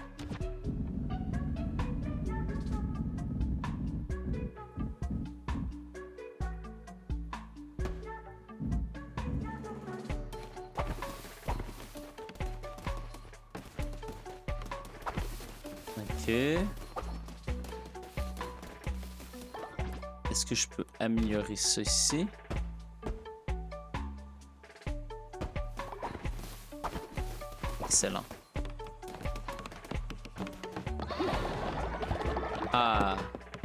Ok. Est-ce que je peux améliorer ça ici? Excellent. Ah,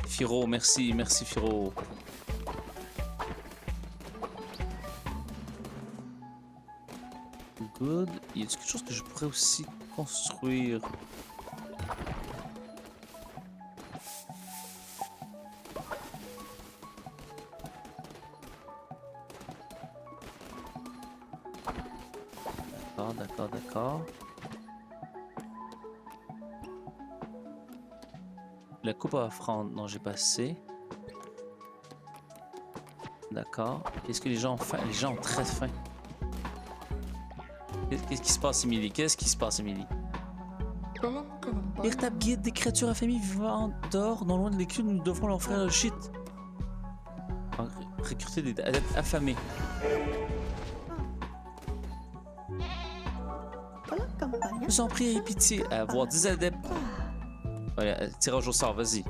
Firo, merci, merci Firo. Good. Y a quelque chose que je pourrais aussi construire? D'accord, d'accord, d'accord. La coupe à offrande, non, j'ai pas assez. D'accord. Qu'est-ce que les gens ont faim? Les gens ont très faim. Qu'est-ce qui se passe, Émilie? Qu'est-ce qui se passe, Émilie? Véritable guide des créatures affamées vivant dehors, non loin de l'écume, nous devrons leur offrir le shit. Recruter des adeptes affamés. Je vous en prie, ayez pitié. Avoir 10 adeptes. Voilà, tirage au sort, vas-y. Y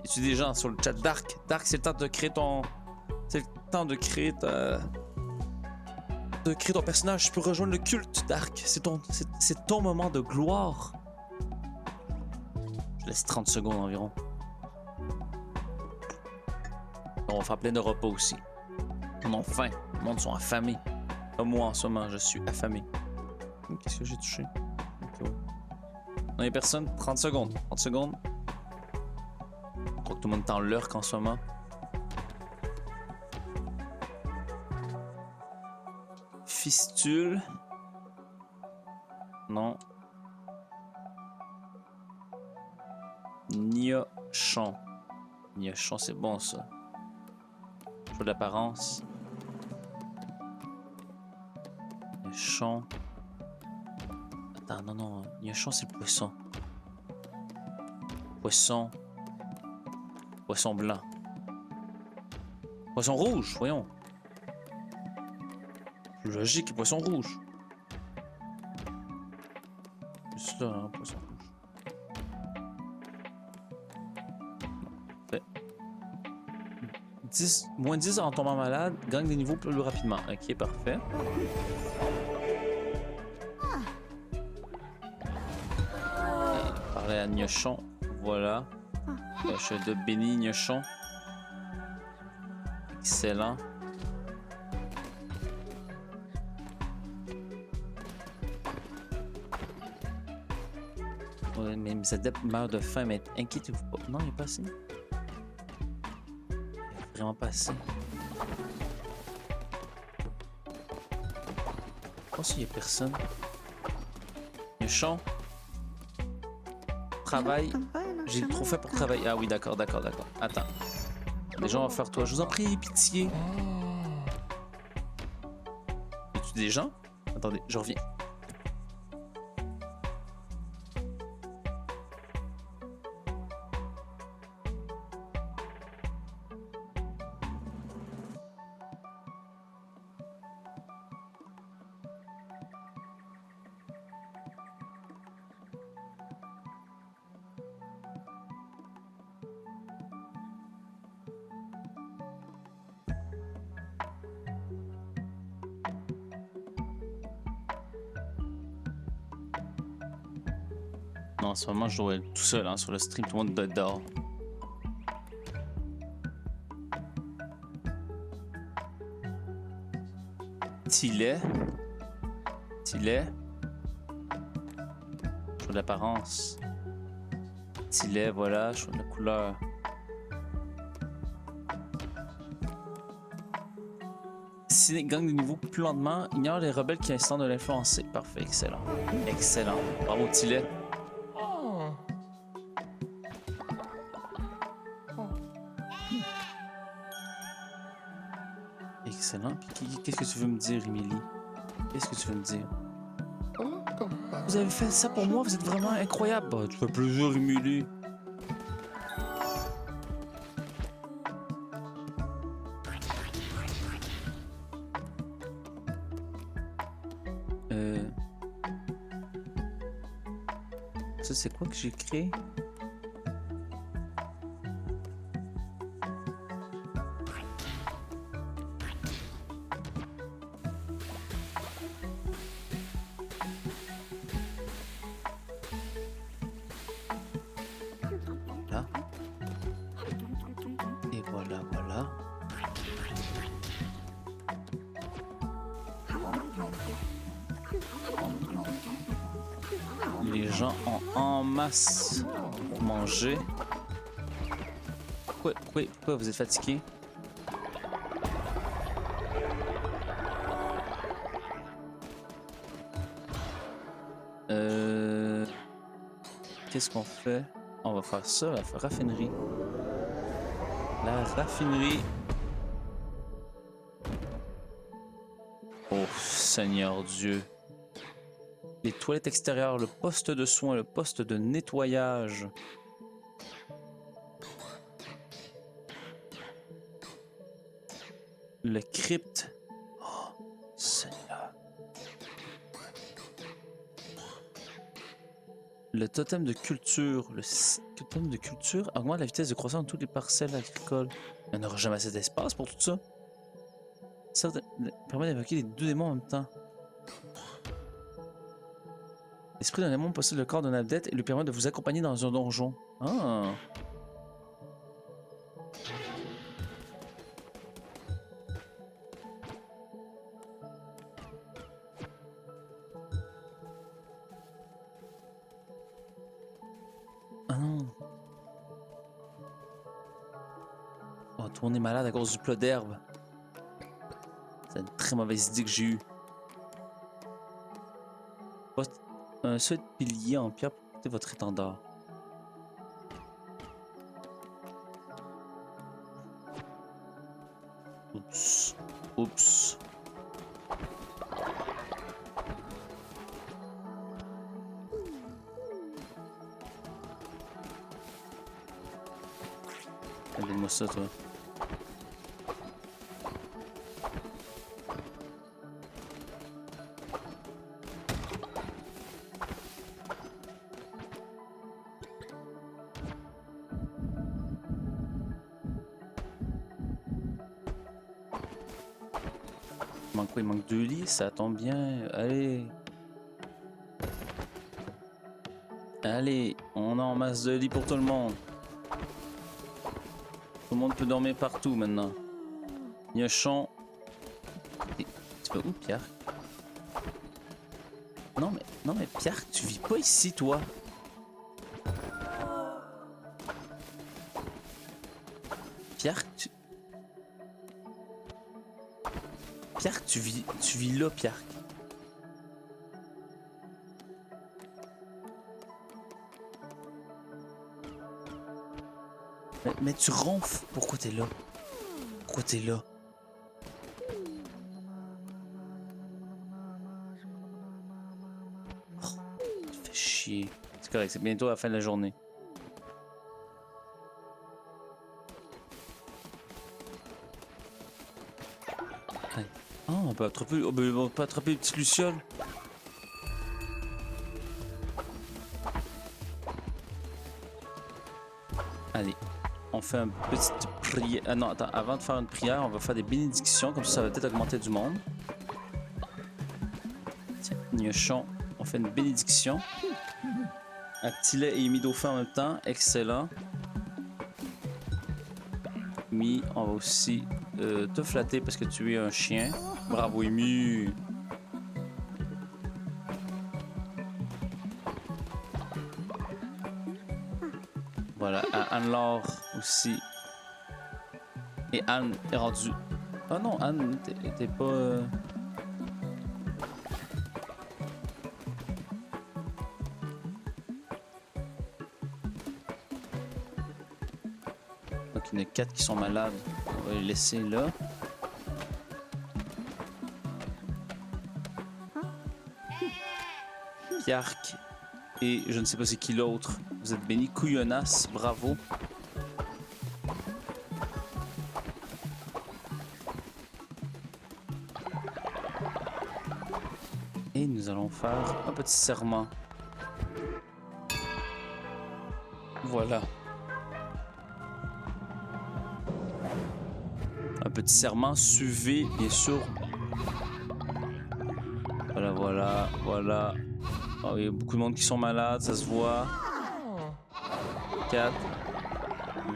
a-tu des gens sur le chat? Dark, c'est le temps de créer ton. C'est le temps de créer ta. De créer ton personnage. Tu peux rejoindre le culte, Dark. C'est ton moment de gloire. Je laisse 30 secondes environ. On va faire plein de repas aussi. On a faim. Le monde sont affamés. Comme moi en ce moment, je suis affamé. Qu'est-ce que j'ai touché? Okay. Non, y'a personne. 30 secondes. 30 secondes. Je crois que tout le monde est en lurk en ce moment. Fistule. Non. Niochon. Niochon, c'est bon ça. Choix d'apparence. Niochon. Attends, non. Niochon, c'est le poisson. Poisson. Poisson blanc. Poisson rouge, voyons. Plus logique, poisson rouge. C'est là, hein, poisson rouge. Fait. 10, moins 10 en tombant malade, gagne des niveaux plus rapidement. Ok, parfait. Parler à Niochon, voilà. Cloche de béni Niochon. Excellent. Ouais, mais mes adeptes meurent de faim, mais inquiétez-vous pas. Non, il n'est pas assez. Il est vraiment pas assez. Je pense qu'il n'y a personne. Niochon. Travail. J'ai trop fait pour travailler. Ah oui, d'accord. Attends. Les gens vont faire toi. Je vous en prie, pitié. Y a-tu des gens? Attendez, je reviens. Non, en ce moment, je dois être tout seul hein, sur le stream. Tout le monde doit être dehors. Tilet. Tilet. Choix de l'apparence. Tilet, voilà. Choix de la couleur. Si gagne des niveaux plus lentement, ignore les rebelles qui instaurent de l'influencer. Parfait, excellent. Excellent. Bravo, Tilet. Excellent. Puis qu'est-ce que tu veux me dire, Émilie? Qu'est-ce que tu veux me dire? Vous avez fait ça pour moi, vous êtes vraiment incroyable. Bah, tu fais plaisir, Émilie. Ça, c'est quoi que j'ai créé? Là. Et voilà, voilà. Les gens ont en masse pour manger. Pourquoi vous êtes fatigué? Qu'est-ce qu'on fait? On va faire ça, la raffinerie. La raffinerie. Oh, Seigneur Dieu. Les toilettes extérieures, le poste de soins, le poste de nettoyage. Le crypte. Oh, Seigneur. Le totem de culture. Le totem de culture augmente la vitesse de croissance de toutes les parcelles agricoles. Il n'y en aura jamais assez d'espace pour tout ça. Ça permet d'évoquer les deux démons en même temps. L'esprit d'un démon possède le corps d'un adepte et lui permet de vous accompagner dans un donjon. Ah. Ah non. Oh, tout le monde est malade à cause du plat d'herbe. C'est une très mauvaise idée que j'ai eue. Un seul pilier en pierre pour porter votre étendard. Oups. Oups. Donne-moi ça, toi. Il manque 2 lits, ça tombe bien. Allez. Allez, on a en masse de lits pour tout le monde. Tout le monde peut dormir partout maintenant. Gnochon. Tu vas où, Pierre? Non mais Pierre, tu vis pas ici, toi. Pierre, tu vis là, Pierre. Mais tu ronfles. Pourquoi t'es là? Pourquoi t'es là? Oh, tu fais chier. C'est correct, c'est bientôt la fin de la journée. Oh, on peut attraper les petites lucioles. Allez, on fait une petite prière. Ah non, attends, avant de faire une prière, on va faire des bénédictions, comme ça va peut-être augmenter du monde. Tiens, Gnochon, on fait une bénédiction. Actilet et Emi Dauphin en même temps. Excellent. Emi, on va aussi te flatter parce que tu es un chien. Bravo, Emi. Voilà, à Anne-Laure aussi. Et Anne est rendue. Oh non, Anne, t'es pas. Donc il y en a 4 qui sont malades. On va les laisser là. Yark et je ne sais pas c'est qui l'autre. Vous êtes béni. Couillonnasse, bravo. Et nous allons faire un petit serment. Voilà. Un petit serment, suivez bien sûr. Voilà, voilà, voilà. Oh, il y a beaucoup de monde qui sont malades, ça se voit. 4,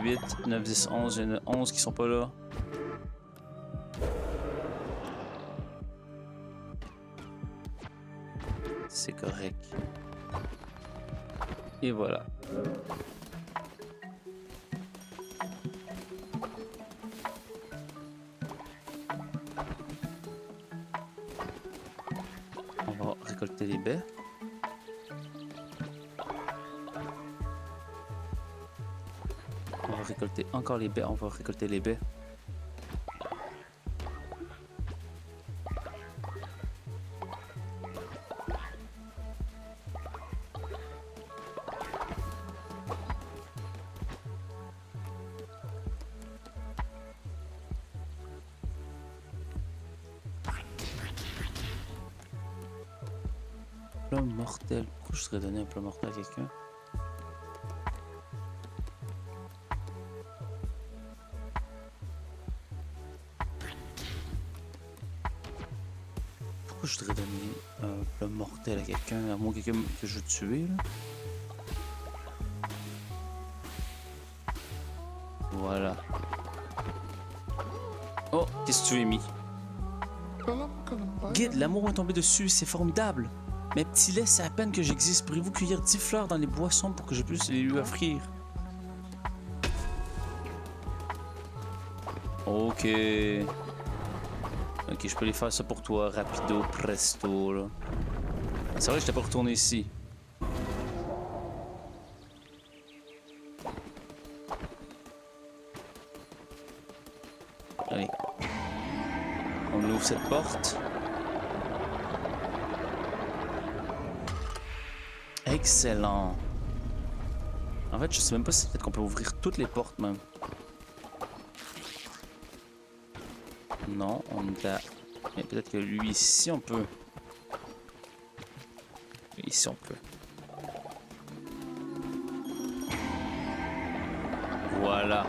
8, 9, 10, 11. Il y en a 11 qui sont pas là. C'est correct. Et voilà. On va récolter les baies. On va récolter encore les baies. On va récolter les baies. Plat mortel. Pourquoi je serais donné un plat mortel à quelqu'un? Pourquoi je voudrais donner un plat mortel à quelqu'un? À moins quelqu'un que je veux tuer, là. Voilà. Oh, qu'est-ce que tu as mis? Guide, l'amour est tombé dessus, c'est formidable. Mais petit lait, c'est à peine que j'existe. Pourriez-vous cueillir 10 fleurs dans les boissons pour que je puisse les lui offrir? Ok. Ok, je peux les faire ça pour toi, rapido, presto, là. C'est vrai que je t'ai pas retourné ici. Allez. On ouvre cette porte. Excellent. En fait, je sais même pas si peut-être qu'on peut ouvrir toutes les portes même. Non, on est là. Mais peut-être que lui ici on peut. Ici on peut. Voilà.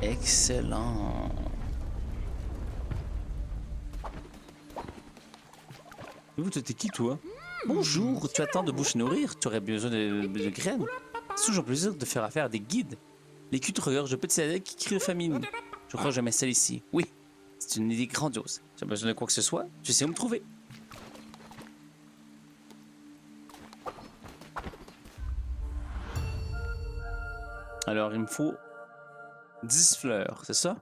Excellent. Vous, t'es qui, toi? Bonjour, tu attends de bouche nourrir? Tu aurais besoin de graines? C'est toujours plaisir de faire affaire à des guides. Les culs te regorgent de petits adeptes qui crient de famine. Je crois que je m'installe ici. Oui, c'est une idée grandiose. Si tu as besoin de quoi que ce soit, tu sais où me trouver. Alors, il me faut 10 fleurs, c'est ça?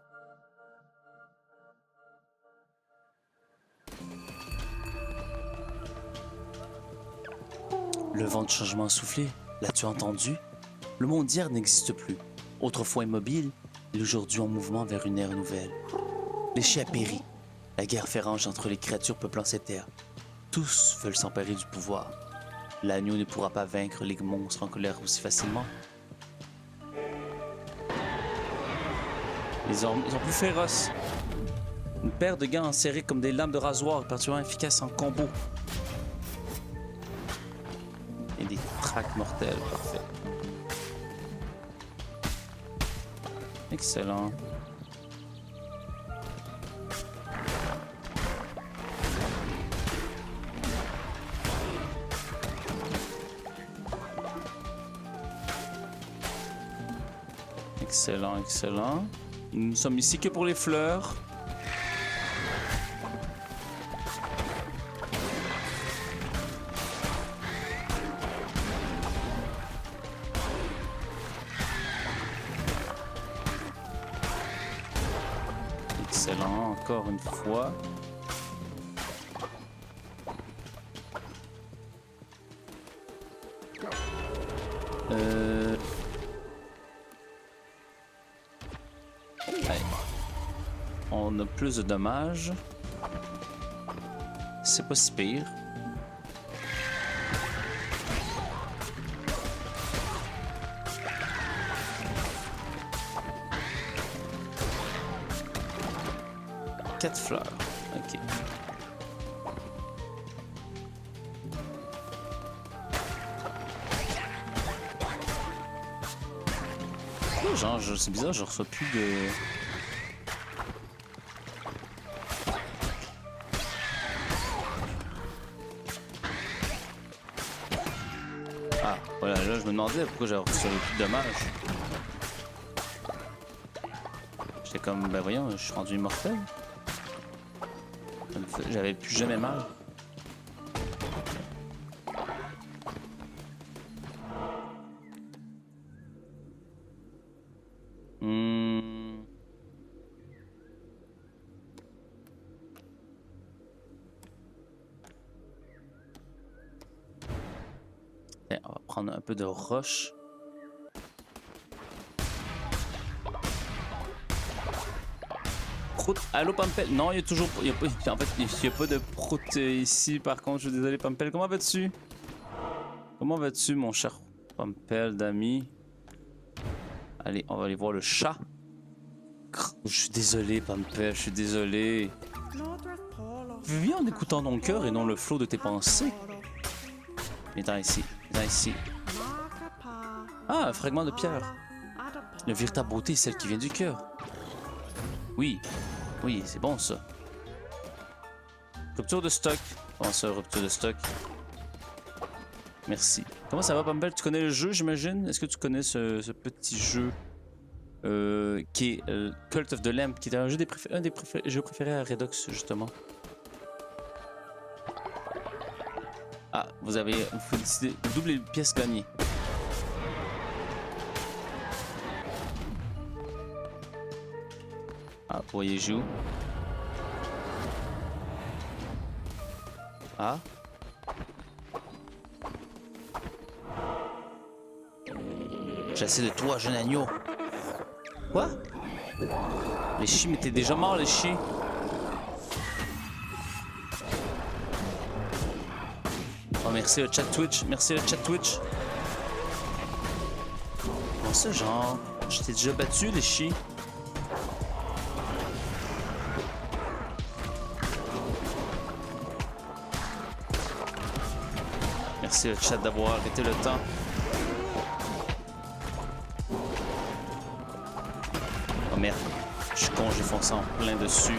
Le vent de changement a soufflé. L'as-tu entendu? Le monde d'hier n'existe plus. Autrefois immobile, il est aujourd'hui en mouvement vers une ère nouvelle. L'éché a péri. La guerre fait rage entre les créatures peuplant cette terre. Tous veulent s'emparer du pouvoir. L'agneau ne pourra pas vaincre les monstres en colère aussi facilement. Ils sont plus féroces. Une paire de gants enserrés comme des lames de rasoir, particulièrement efficaces en combo. Et des traques mortelles, parfait. Excellent. Excellent, excellent. Nous ne sommes ici que pour les fleurs. Excellent, encore une fois. Allez. On a plus de dommages. C'est pas si pire. Quatre fleurs. Ok. Genre, c'est bizarre, je reçois plus de... Ah, voilà, là, je me demandais pourquoi j'avais reçu plus de dommages. J'étais comme, ben voyons, je suis rendu immortel. J'avais plus jamais mal. On va prendre un peu de roche. Prout. Allô Pampel? Non, il y a toujours. En fait, il n'y a pas de prout ici. Par contre, je suis désolé Pampel. Comment vas-tu? Comment vas-tu, mon cher Pampel d'ami? Allez, on va aller voir le chat. Je suis désolé, Pampel, je suis désolé. Viens en écoutant ton cœur et non le flot de tes pensées. Viens ici, viens ici. Ah, un fragment de pierre. La véritable beauté est celle qui vient du cœur. Oui, oui, c'est bon ça. Rupture de stock. Comment ça, rupture de stock? Merci. Comment ça va, Pampel? Tu connais le jeu, j'imagine? Est-ce que tu connais ce petit jeu qui est Cult of the Lamp, qui est un des jeux préférés à Redox, justement? Ah, vous décidé de doubler les pièces gagnées. Ah, voyez-je où? Ah? J'essaie de toi, jeune agneau. Quoi? Les chiens m'étaient déjà morts, les chiens. Oh, merci le chat Twitch. Merci le chat Twitch. Comment ça, genre? Je t'ai déjà battu, les chiens. Merci le chat d'avoir arrêté le temps. Oh merde, je suis con, j'ai foncé en plein dessus.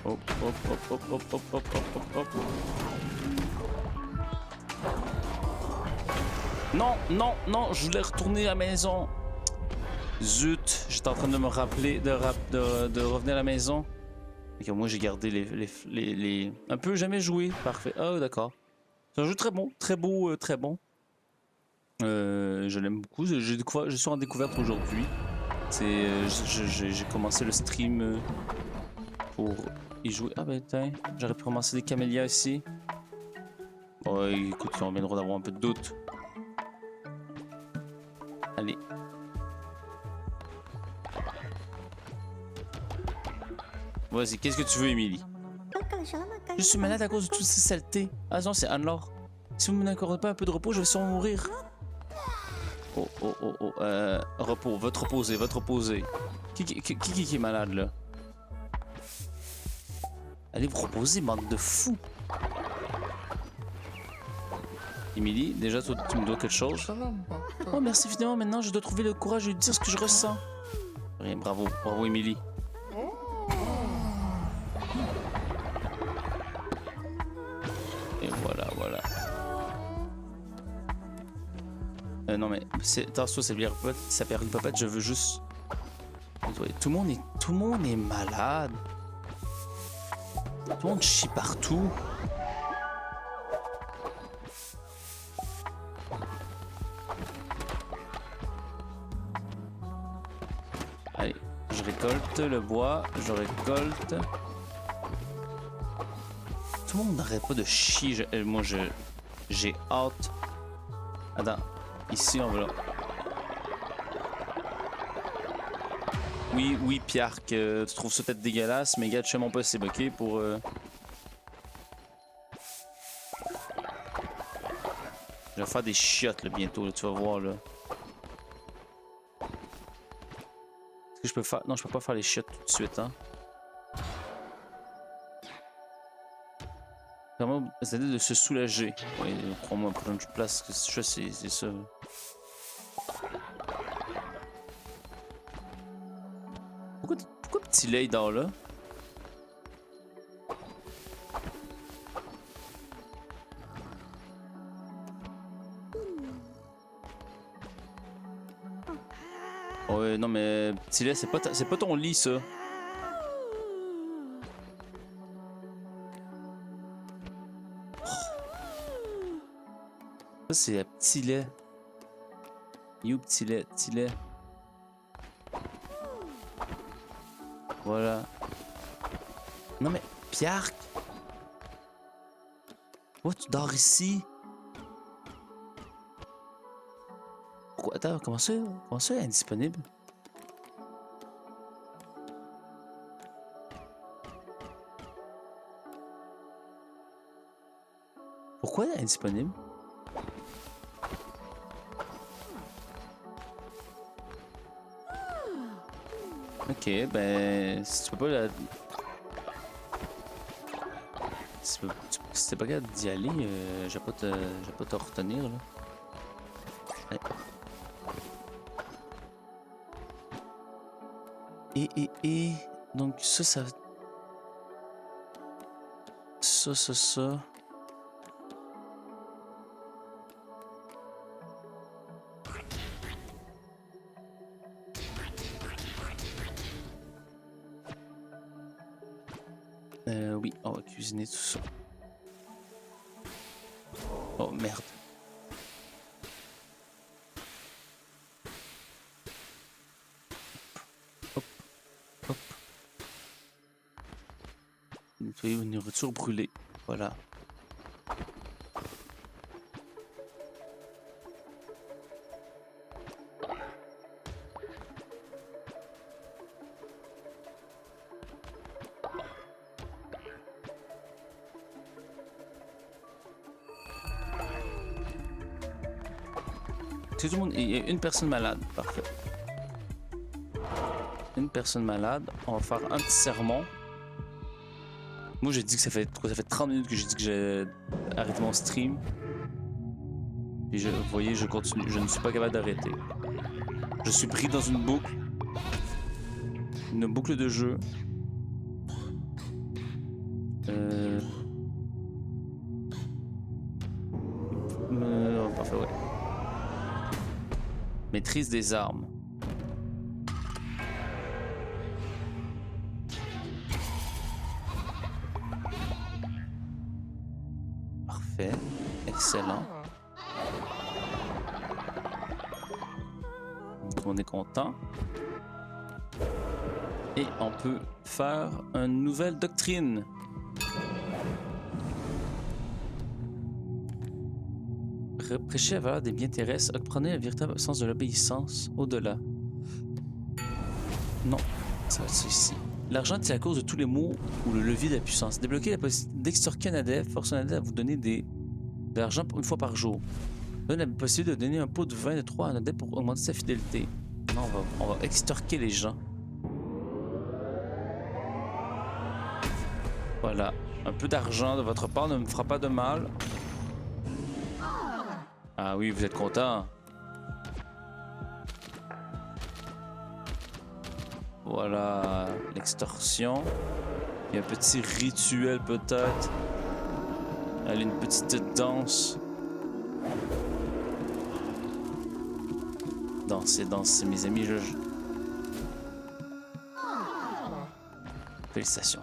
Hop, hop, hop, hop, hop, hop, hop, hop, hop. Non, non, non, je voulais retourner à la maison. Zut, j'étais en train de me rappeler de revenir à la maison. Et que moi j'ai gardé les... Un peu jamais joué, parfait. Ah d'accord. C'est un jeu très bon, très beau, très bon. Je l'aime beaucoup, je suis en découverte aujourd'hui. J'ai commencé le stream pour y jouer. Ah ben tiens, j'aurais pu commencer des camélias ici. Ouais, écoute, on viendra d'avoir un peu de doute. Allez. Vas-y, qu'est-ce que tu veux, Émilie? Je suis malade à cause de toutes ces saletés. Ah non, c'est Anne-Laure. Si vous ne m'accordez pas un peu de repos, je vais sûrement mourir. Oh, oh, oh, oh. Repos, votre reposer, votre reposer. Qui est malade, là? Allez vous reposer, bande de fous. Emily, déjà, toi, tu me dois quelque chose. Oh, merci infiniment. Maintenant, je dois trouver le courage de lui dire ce que je ressens. Rien, bravo. Bravo, Emily. Et voilà, voilà. Non, mais attention, ça s'appelle Harry Poppet, je veux juste... Tout le monde est malade. Tout le monde chie partout. Allez, je récolte le bois, je récolte. Tout le monde n'arrête pas de chier. Moi, j'ai hâte. Attends, ici on va là. Oui, Pierre, que tu trouves ça peut-être dégueulasse, mais gars, je fais mon possible, ok, pour... Je vais faire des chiottes, là, bientôt, là, tu vas voir, là. Est-ce que je peux faire... Non, je peux pas faire les chiottes tout de suite, hein. Comment essayer de se soulager. Oui, prends-moi pour une place que je fais, c'est ça. Pourquoi petit lait dort là? Ouais, non mais petit lait, c'est pas ton lit ça. Ça c'est un petit lait. You petit lait, petit lait. Voilà. Non mais, Pierre! Pourquoi tu dors ici? Pourquoi? Attends, comment ça elle est indisponible? Pourquoi elle est indisponible? Ok, ben, si tu peux pas la... Si t'es pas capable d'y aller, je vais pas te retenir, là. Ouais. Et... Donc ça... Ça... Oui, on va cuisiner tout ça. Oh merde. Hop, hop. Nettoyer une nourriture brûlée. Voilà. Tout le monde, il y a une personne malade, parfait. Une personne malade, on va faire un petit sermon. Moi j'ai dit que ça fait 30 minutes que j'ai dit que j'ai arrêté mon stream. Et vous voyez, je continue, je ne suis pas capable d'arrêter. Je suis pris dans une boucle de jeu. Parfait, ouais. Maîtrise des armes. Parfait. Excellent. Donc on est content. Et on peut faire une nouvelle doctrine. Prêcher la valeur des biens terrestres, apprenez le véritable sens de l'obéissance au-delà. Non, ça va être ici. L'argent est à cause de tous les maux ou le levier de la puissance. Débloquez la possibilité d'extorquer un adepte, force un adepte à vous donner de l'argent une fois par jour. Donne la possibilité de donner un pot de vin de 3 à un adepte pour augmenter sa fidélité. Non, on va extorquer les gens. Voilà. Un peu d'argent de votre part ne me fera pas de mal. Ah oui, vous êtes content. Voilà, l'extorsion. Il y a un petit rituel peut-être. Allez, une petite danse. Danser, danser, mes amis, Félicitations.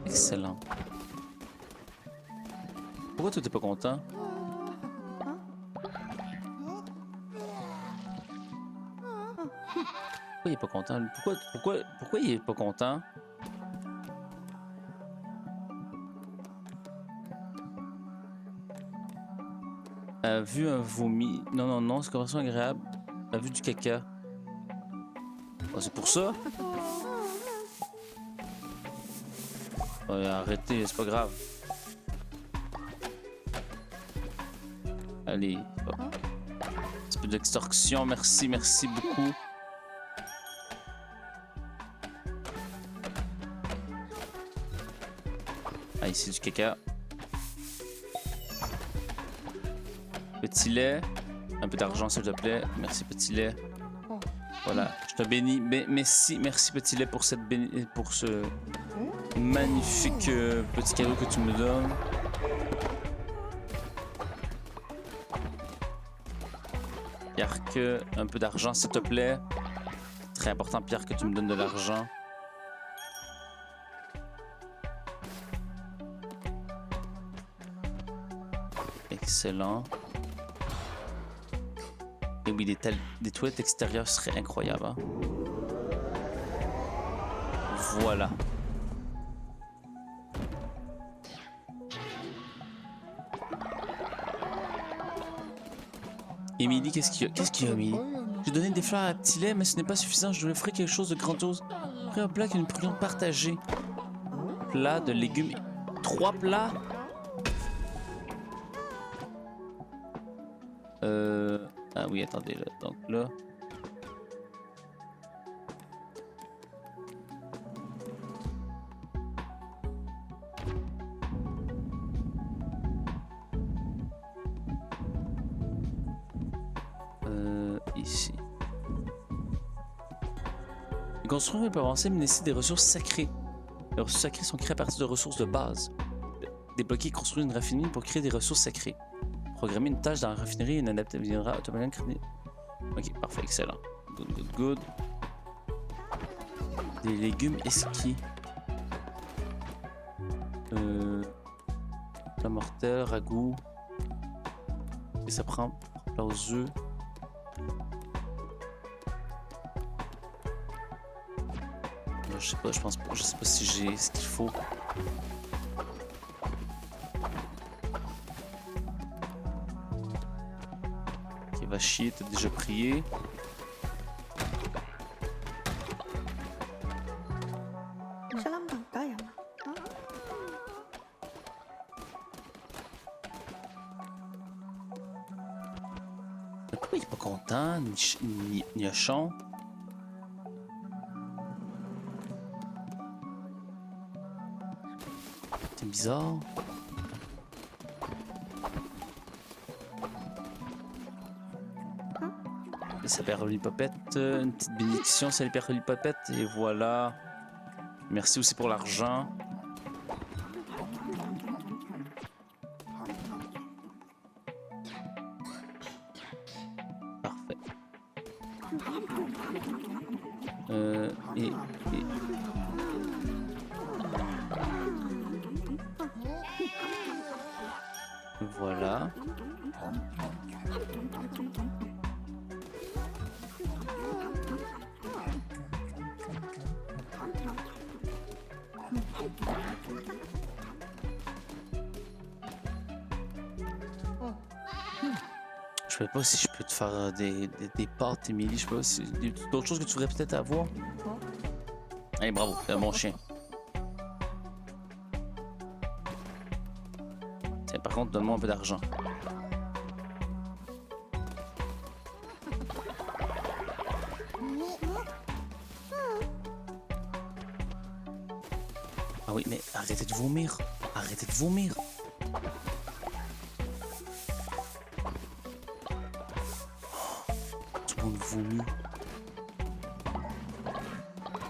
Excellent. Pourquoi tu t'es pas content? Pourquoi il est pas content? Pourquoi il est pas content? A vu un vomi. Non, non, non, c'est conversation agréable. A vu du caca. Oh, c'est pour ça? Ouais, arrêtez, c'est pas grave. Allez. Oh. Un petit peu d'extorsion, merci, merci beaucoup. Ah, ici du caca. Petit lait. Un peu d'argent, s'il te plaît. Merci, petit lait. Voilà, je te bénis. Merci, merci, petit lait, pour pour ce magnifique petit cadeau que tu me donnes. Pierre, que un peu d'argent, s'il te plaît. Très important, Pierre, que tu me donnes de l'argent. Excellent. Et oui, des toilettes extérieures seraient incroyables. Hein? Voilà. Émilie, qu'est-ce qu'il y a, Émilie? J'ai donné des fleurs à Petit Lait, mais ce n'est pas suffisant. Je lui ferai quelque chose de grandiose. Après un plat que nous pourrions partager. Plat de légumes. 3 plats? Ah oui, attendez, là. Donc là... ici. Les constructeurs peuvent avancer, mais nécessitent des ressources sacrées. Les ressources sacrées sont créées à partir de ressources de base. Débloquer et construire une raffinerie pour créer des ressources sacrées. Programmer une tâche dans la raffinerie et une adaptation viendra automatiquement créer. Ok, parfait, excellent. Good, good, good. Des légumes esquis. La mortelle, ragoût. Et ça prend plat aux œufs. Je sais pas, je sais pas si j'ai ce qu'il faut. Ok, va chier, t'as déjà prié. Pourquoi il est pas content, Niochon? C'est bizarre. Ça perd Lolipopette, une petite bénédiction, ça lui perd Lolipopette, et voilà. Merci aussi pour l'argent. Parfait. Et... Voilà. Je sais pas si je peux te faire des pâtes, Émilie. Je sais pas si d'autres choses que tu voudrais peut-être avoir. Allez, bravo, t'es un bon chien. Tiens, par contre, donne-moi un peu d'argent. Ah oui, mais arrêtez de vomir. Arrêtez de vomir. Tout le monde vomit.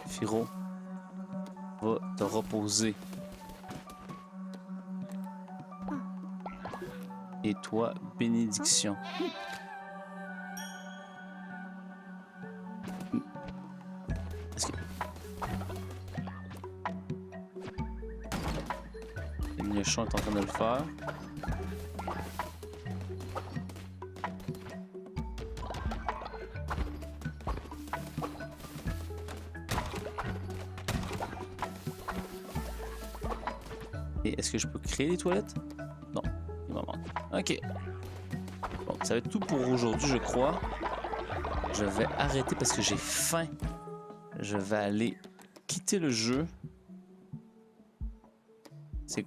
Firo, va te reposer. Et toi, bénédiction. Est-ce que... Le méchant est en train de le faire. Et est-ce que je peux créer les toilettes? Non, il m'en manque. Ok. Bon, ça va être tout pour aujourd'hui, je crois. Je vais arrêter parce que j'ai faim. Je vais aller quitter le jeu. C'est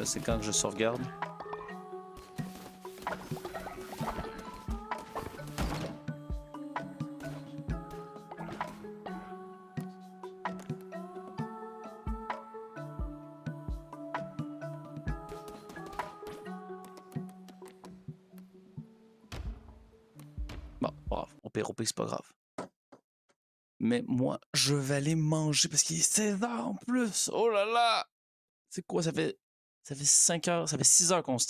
c'est quand que je sauvegarde? Bon, bravo, au pire, c'est pas grave. Mais moi, je vais aller manger parce qu'il est 16 h en plus. Oh là là! C'est quoi, ça fait 5 heures, ça fait 6 heures qu'on stream.